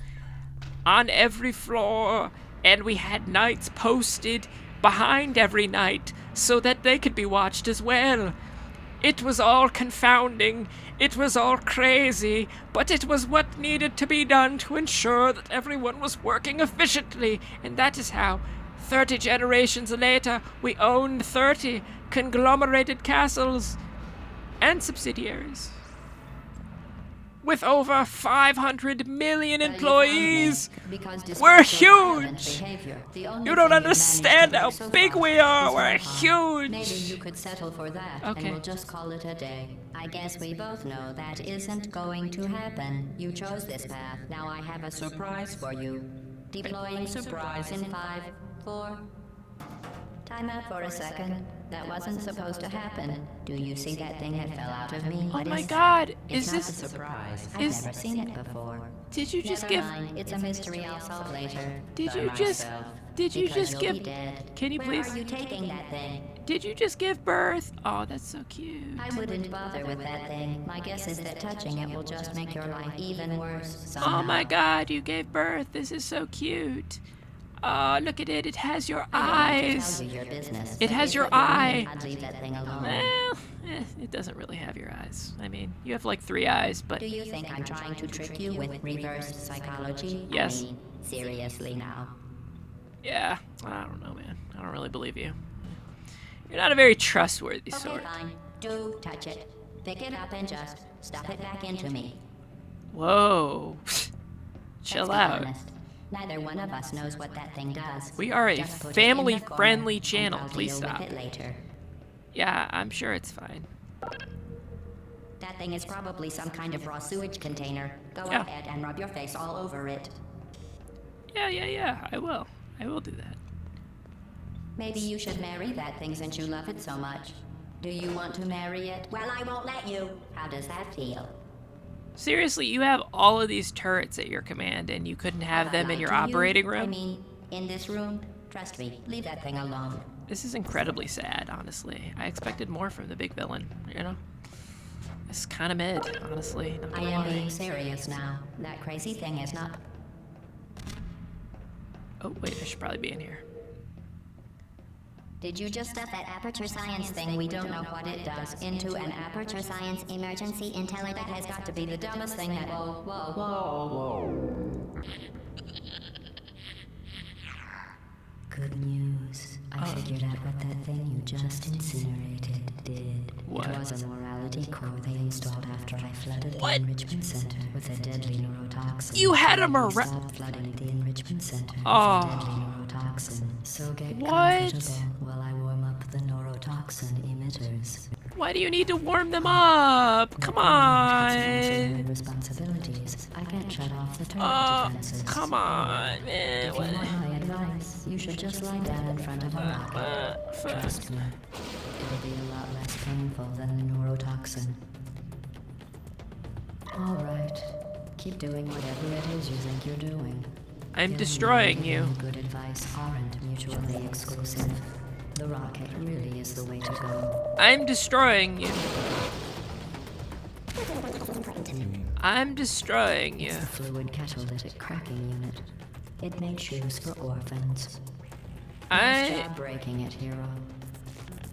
on every floor, and we had knights posted behind every knight so that they could be watched as well. It was all confounding, it was all crazy, but it was what needed to be done to ensure that everyone was working efficiently, and that is how, 30 generations later, we owned 30 conglomerated castles and subsidiaries. With over 500 million employees, we're huge! You don't understand how big we are, we're huge! Maybe you could settle for that, Okay. and we'll just call it a day. I guess we both know that isn't going to happen. You chose this path. Now I have a surprise for you. Deploying surprise in 5, 4... Time out for a second. That wasn't supposed to happen. Do you see that thing that fell out of me? Oh What my is god, It's is not a this... surprise. is- I've never seen it before. Did you just Never give... mind. It's a mystery I'll solve later. Did By you just... myself. Did you Because just you'll give... be dead. Can you Where please... are you taking that thing? Did you just give birth? Oh, that's so cute. I wouldn't bother with that thing. My guess is that touching it will just make your life even worse. Oh Somehow. my god, you gave birth. This is so cute. Oh, look at it. It has your I don't need to eyes. tell you your business, It but has if your it were me, eye. I'd leave that thing alone. Well, it doesn't really have your eyes. I mean, you have like 3 eyes, but Do you think I'm trying to trick you with reverse psychology? Yes. I mean, seriously now. yeah, I don't know, man. I don't really believe you. You're not a very trustworthy Okay, sort. fine. Do touch it. Pick it up and just stuff it back into me. Whoa. Let's Chill be out. honest. Neither one of us knows what that thing does. We are a Just put it in the corner, family-friendly and channel. I'll Please deal stop. with it later. Yeah, I'm sure it's fine. That thing is probably some kind of raw sewage container. Go Yeah. ahead and rub your face all over it. Yeah, I will. I will do that. Maybe you should marry that thing since you love it so much. Do you want to marry it? Well, I won't let you. How does that feel? Seriously, you have all of these turrets at your command, and you couldn't have them in your operating I room? mean, in this room? Trust me, leave that thing alone. This is incredibly sad, honestly. I expected more from the big villain, you know? It's kind of mid, honestly. Not I gonna am lie. being serious now. That crazy thing is not... Oh, wait, I should probably be in here. Did you just stuff that aperture science thing, we don't know what it does, into an aperture science Emergency intelligence. That has got to be the dumbest thing that... Whoa. good news. I figured out what that thing you just incinerated did. What? It was a morality core they installed after I flooded the enrichment center with a deadly neurotoxin. You had a Stop flooding the enrichment center with Oh. a deadly neurotoxin. So get What? comfortable while I warm up the neurotoxin emitters. Why do you need to warm them up? Come on. Responsibilities. I can't shut off the turret defenses. Come on, man. If you want my advice, you should just lie down in front of a rocket. Trust me, it'll be a lot less painful than the neurotoxin. All right, keep doing whatever it is you think you're doing. I'm destroying you. Good advice aren't mutually exclusive. The rocket really is the way to go. I'm destroying you. I'm destroying you. It's the fluid catalytic cracking unit. It makes shoes for orphans. Nice job breaking it, hero.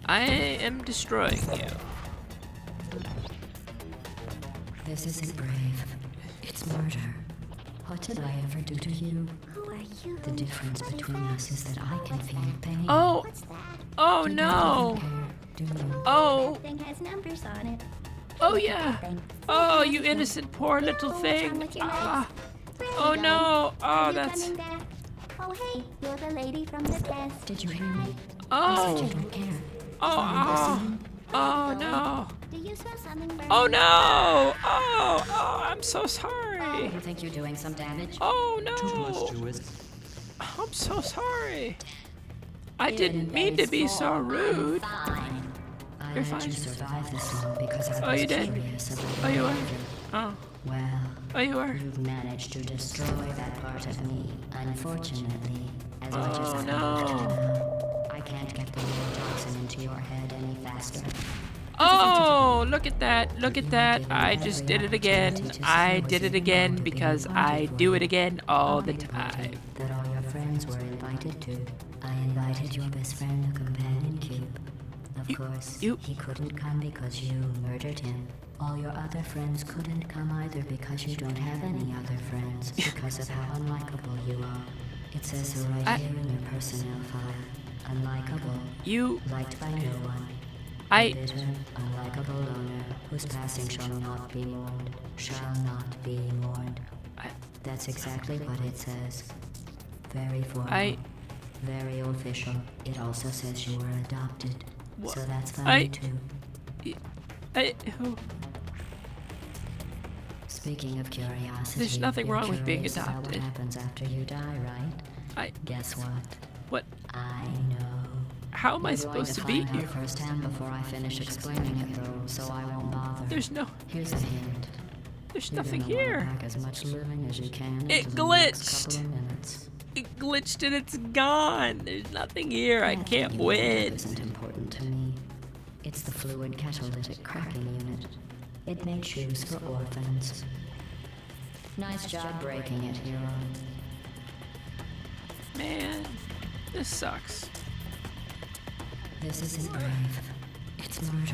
I am destroying you. This isn't brave. It's murder. What did I ever do to you? Who are you? The difference between us is that I can feel pain. Oh, What's that? oh You no. don't care, do you? Oh, Thing has numbers on it. oh yeah. Oh, you innocent poor little What's wrong thing. with your Ah. legs? Really, Oh darling? no. Oh, Are you that's. coming back? Oh hey, you're the lady from the past. Did you hear me? I said you Oh. don't care. Oh. Oh no. Do you smell something burning? Oh no. Oh, I'm so You sorry. think you're doing some damage? Oh no. I'm so sorry. I didn't mean to be so rude. Fine. I You're let fine. you survive this long because I Oh, was you did? curious about Oh, you your were? behavior. Oh. Well, Oh, you were? you've managed to destroy that part of me. Unfortunately, as much as Oh, I no. love you now, I can't get the neurotoxin into your head any faster. Oh, look at that. Look at that. I just did it again. I did it again because I do it again all the time. That all your friends were invited to. I invited your best friend, the companion cube. Of course, you- he couldn't come because you murdered him. All your other friends couldn't come either because you don't have any other friends because of how unlikable you are. It says so right here in your personnel file. Unlikable, You, liked by no one. I, Bitter, unlikable loner, whose passing shall not be mourned, shall not be mourned. That's exactly what it says. Very formal. Very official. It also says you were adopted. Wha- So that's fine too. who? Speaking of curiosity, There's nothing you're wrong with being curious about adopted. what happens after you die, right? Guess what? What? I know. How am I You're supposed to going beat find you? out firsthand before I finish explaining it, though, so I won't bother. There's Here's a hint. there's You're nothing gonna wanna here. pack as much living as you can It into the next glitched. couple of minutes. It glitched and it's gone. There's nothing here. I That can't thing you win. isn't important to me. It's the fluid catalytic cracking unit. It made shoes for orphans. Nice job breaking it, hero. Man, this sucks. This isn't brave. It's murder.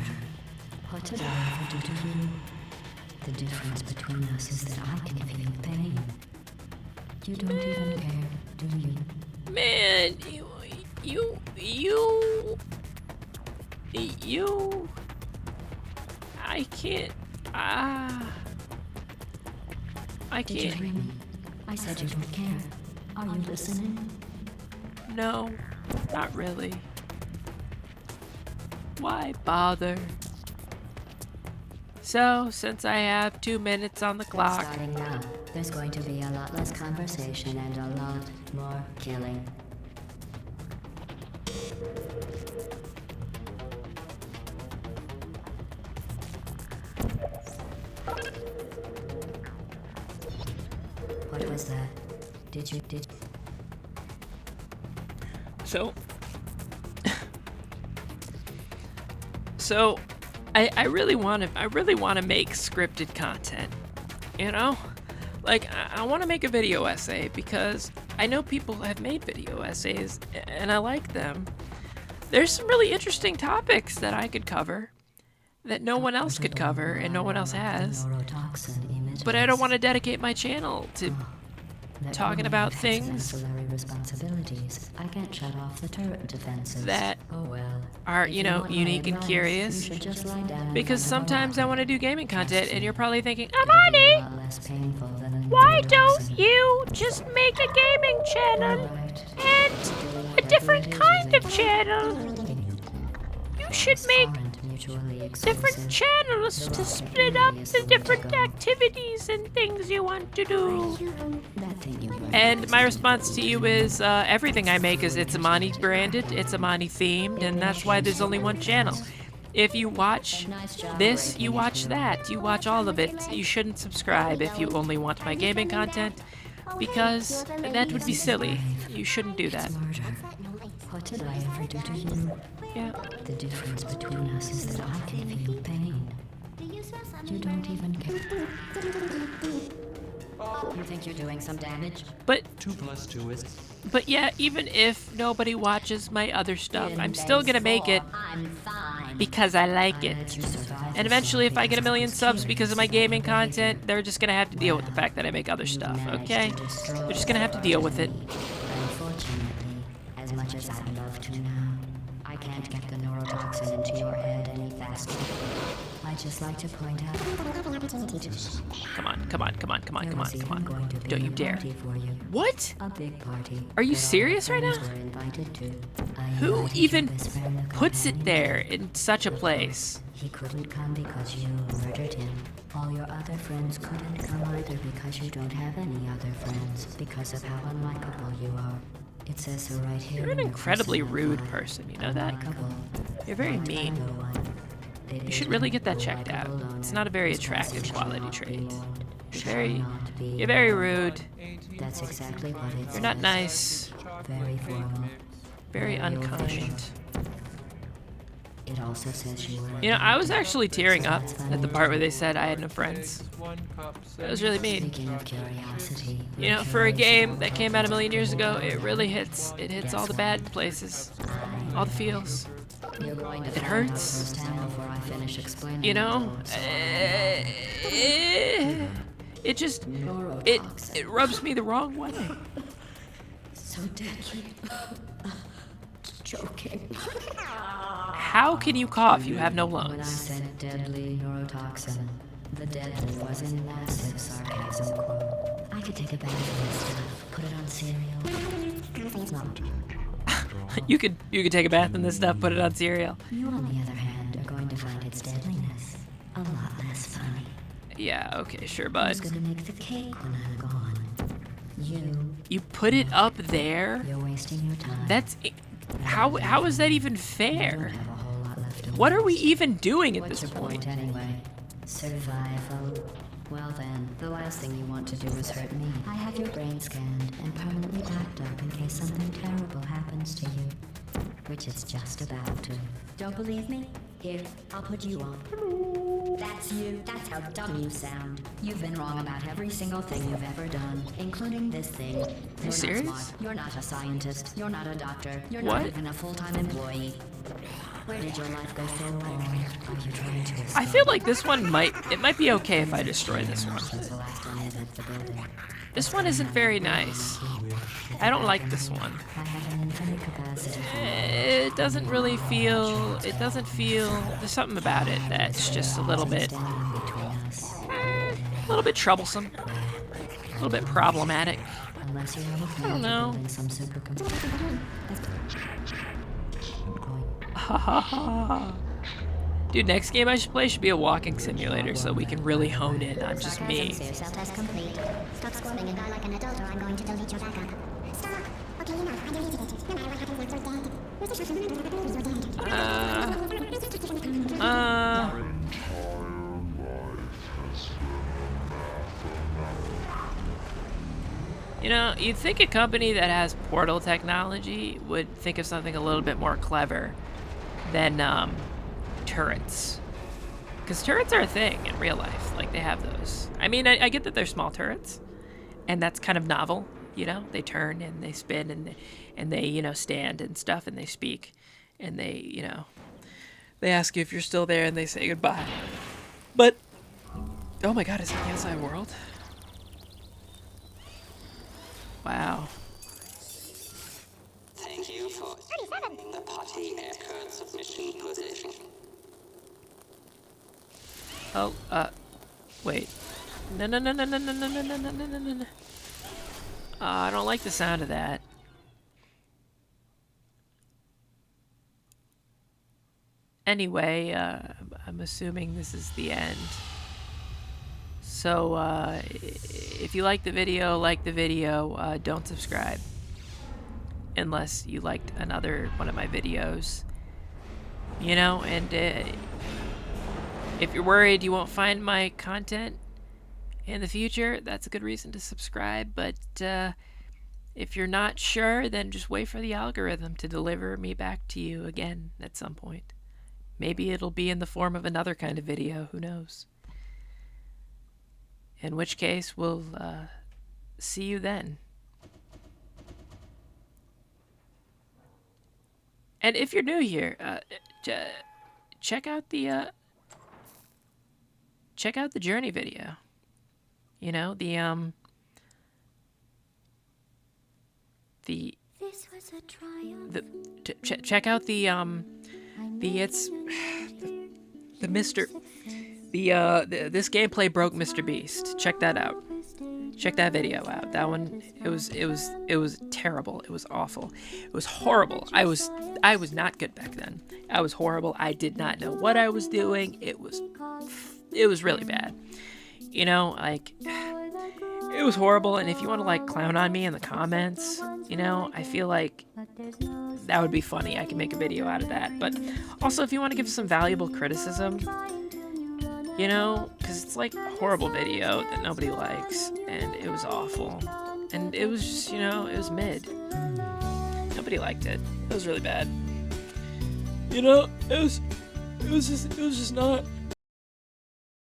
What did I ever do to you? The difference between us is that I can feel pain. You don't even care, do you? Man, you, I can't, I Did you can't, hear me? I said you don't care. Are you listening? no, not really. Why bother? So, since I have 2 minutes on the clock, Starting now, there's going to be a lot less conversation and a lot more killing. What was that? Did so, so, I really want to make scripted content, you know? Like, I want to make a video essay because I know people have made video essays and I like them. There's some really interesting topics that I could cover that no one else could cover and no one else has. But I don't want to dedicate my channel to talking about things ancillary responsibilities. I can't shut off the turret defenses. that Oh well. are, If you know, want my unique and advice, curious. you should just lie down and Because have a sometimes I walk. want to do gaming content, and you're probably thinking, It'll be a Amani, lot less painful than a why neurotoxin. don't you just make a gaming channel Alright. and a different kind of channel? You should make different channels to split up the different activities and things you want to do. And my response to you is everything I make is It's Amani branded, It's Amani themed, and that's why there's only one channel. If you watch this, you watch that. You watch all of it. You shouldn't subscribe if you only want my gaming content, because that would be silly. You shouldn't do that. What did I ever do to you? Yeah. The difference between us is that I can feel pain. You don't even care. You think you're doing some damage? But 2 + 2 is... But yeah, even if nobody watches my other stuff, I'm still gonna make it because I like it. And eventually, if I get 1 million subs because of my gaming content, they're just gonna have to deal with the fact that I make other stuff, okay? They're just gonna have to deal with it. Unfortunately, as much as I'd love to now, I can't get the neurotoxin into your head any faster. I'd just like to point out. Come on, come on, come on, come on, There come on, was come even going to on. be Don't you a dare. party for you. What? A big party. Are you that all serious your right friends now? were invited to. I Who invited even your best friend, the puts it companion. there in such a place? He couldn't come because you murdered him. All your other friends couldn't come either because you don't have any other friends, because of how unlikable you are. It says so right here. You're an in your incredibly personal rude file. person, you know that? Unlikable. You're very Liked by mean. no one. It You is should really get that the checked out. likable It's loner not a very whose attractive passage quality cannot be trait. mourned. It Very, cannot be you're very mourned. rude. That's exactly what it You're not says. nice. Very formal. Very unkind. official. It also says you were. You know, I was actually tearing up at the part where they said I had no friends. That was really mean. Speaking of curiosity, You know, for a game that came out 1 million years ago, it really hits. It hits all the bad places, all the feels. you're going to It find out hurts. firsthand before I finish explaining. You know, it just it rubs me the wrong way. So deadly. Joking. How can you cough? You have no When I lungs. said deadly neurotoxin, the deadly was in massive sarcasm quote. I could take a bath in this stuff, put it on cereal. You could take a bath in this stuff, put it on cereal. You, on the other hand, are going to find its deadliness a lot less funny. Yeah, okay, sure, bud. Who's gonna make the cake when I'm gone? You put it up there? You're wasting your time. That's how is that even You don't fair? have a whole lot left to What are we lose. even doing at What's this your point? point anyway? Survival. Well then, the last thing you want to do is hurt me. I have your brain scanned and permanently backed up in case something terrible happens to you. Which it's just about to. Don't believe me? Here, I'll put you on. That's you. That's how dumb you sound. You've been wrong about every single thing you've ever done, including this thing. You're serious? not smart. You're not a scientist. You're not a doctor. You're What? not even a full-time employee. Where did your life go so wrong? Are you trying to escape? I feel like this one might be okay if I destroy this one. Since the last time I left the building. This one isn't very nice. I don't like this one. I have an infinite capacity for It doesn't really feel, there's something about it that's just a little bit standing between us. troublesome, a little bit problematic. Unless you have a plan don't know. to building some supercomputer. Ha ha ha. Dude, next game I should play should be a walking simulator so we can really hone in on just me. Self-test complete. Stop squirming and die like an adult or I'm going to delete your backup. Stop. Okay, enough. I deleted it. No matter what happens after dead. Where's the shot from the You know, you'd think a company that has portal technology would think of something a little bit more clever than turrets. Because turrets are a thing in real life. Like, they have those. I mean, I get that they're small turrets, and that's kind of novel, you know? They turn, and they spin, and they, you know, stand and stuff, and they speak. And they, you know, they ask you if you're still there, and they say goodbye. But, oh my god, is it the outside world? Wow. Thank you for the party record submission position. Oh, wait. No, no, no, no, no, no, no, no, no, no, no, no, no. I don't like the sound of that. Anyway, I'm assuming this is the end. So, if you like the video, don't subscribe. Unless you liked another one of my videos. You know, and if you're worried you won't find my content in the future, that's a good reason to subscribe. But if you're not sure, then just wait for the algorithm to deliver me back to you again at some point. Maybe it'll be in the form of another kind of video, who knows? In which case, we'll see you then. And if you're new here, check out the journey video. You know, This was a triumph. check out the this gameplay broke Mr. Beast. Check that out. Check that video out. That one, it was terrible. It was awful. It was horrible. I was not good back then. I was horrible. I did not know what I was doing. It was really bad. You know, like, it was horrible. And if you want to like clown on me in the comments, you know, I feel like that would be funny. I can make a video out of that. But also, if you want to give some valuable criticism, you know, because it's like a horrible video that nobody likes, and it was awful, and it was just, you know, it was mid. Nobody liked it. It was really bad. You know, it was just not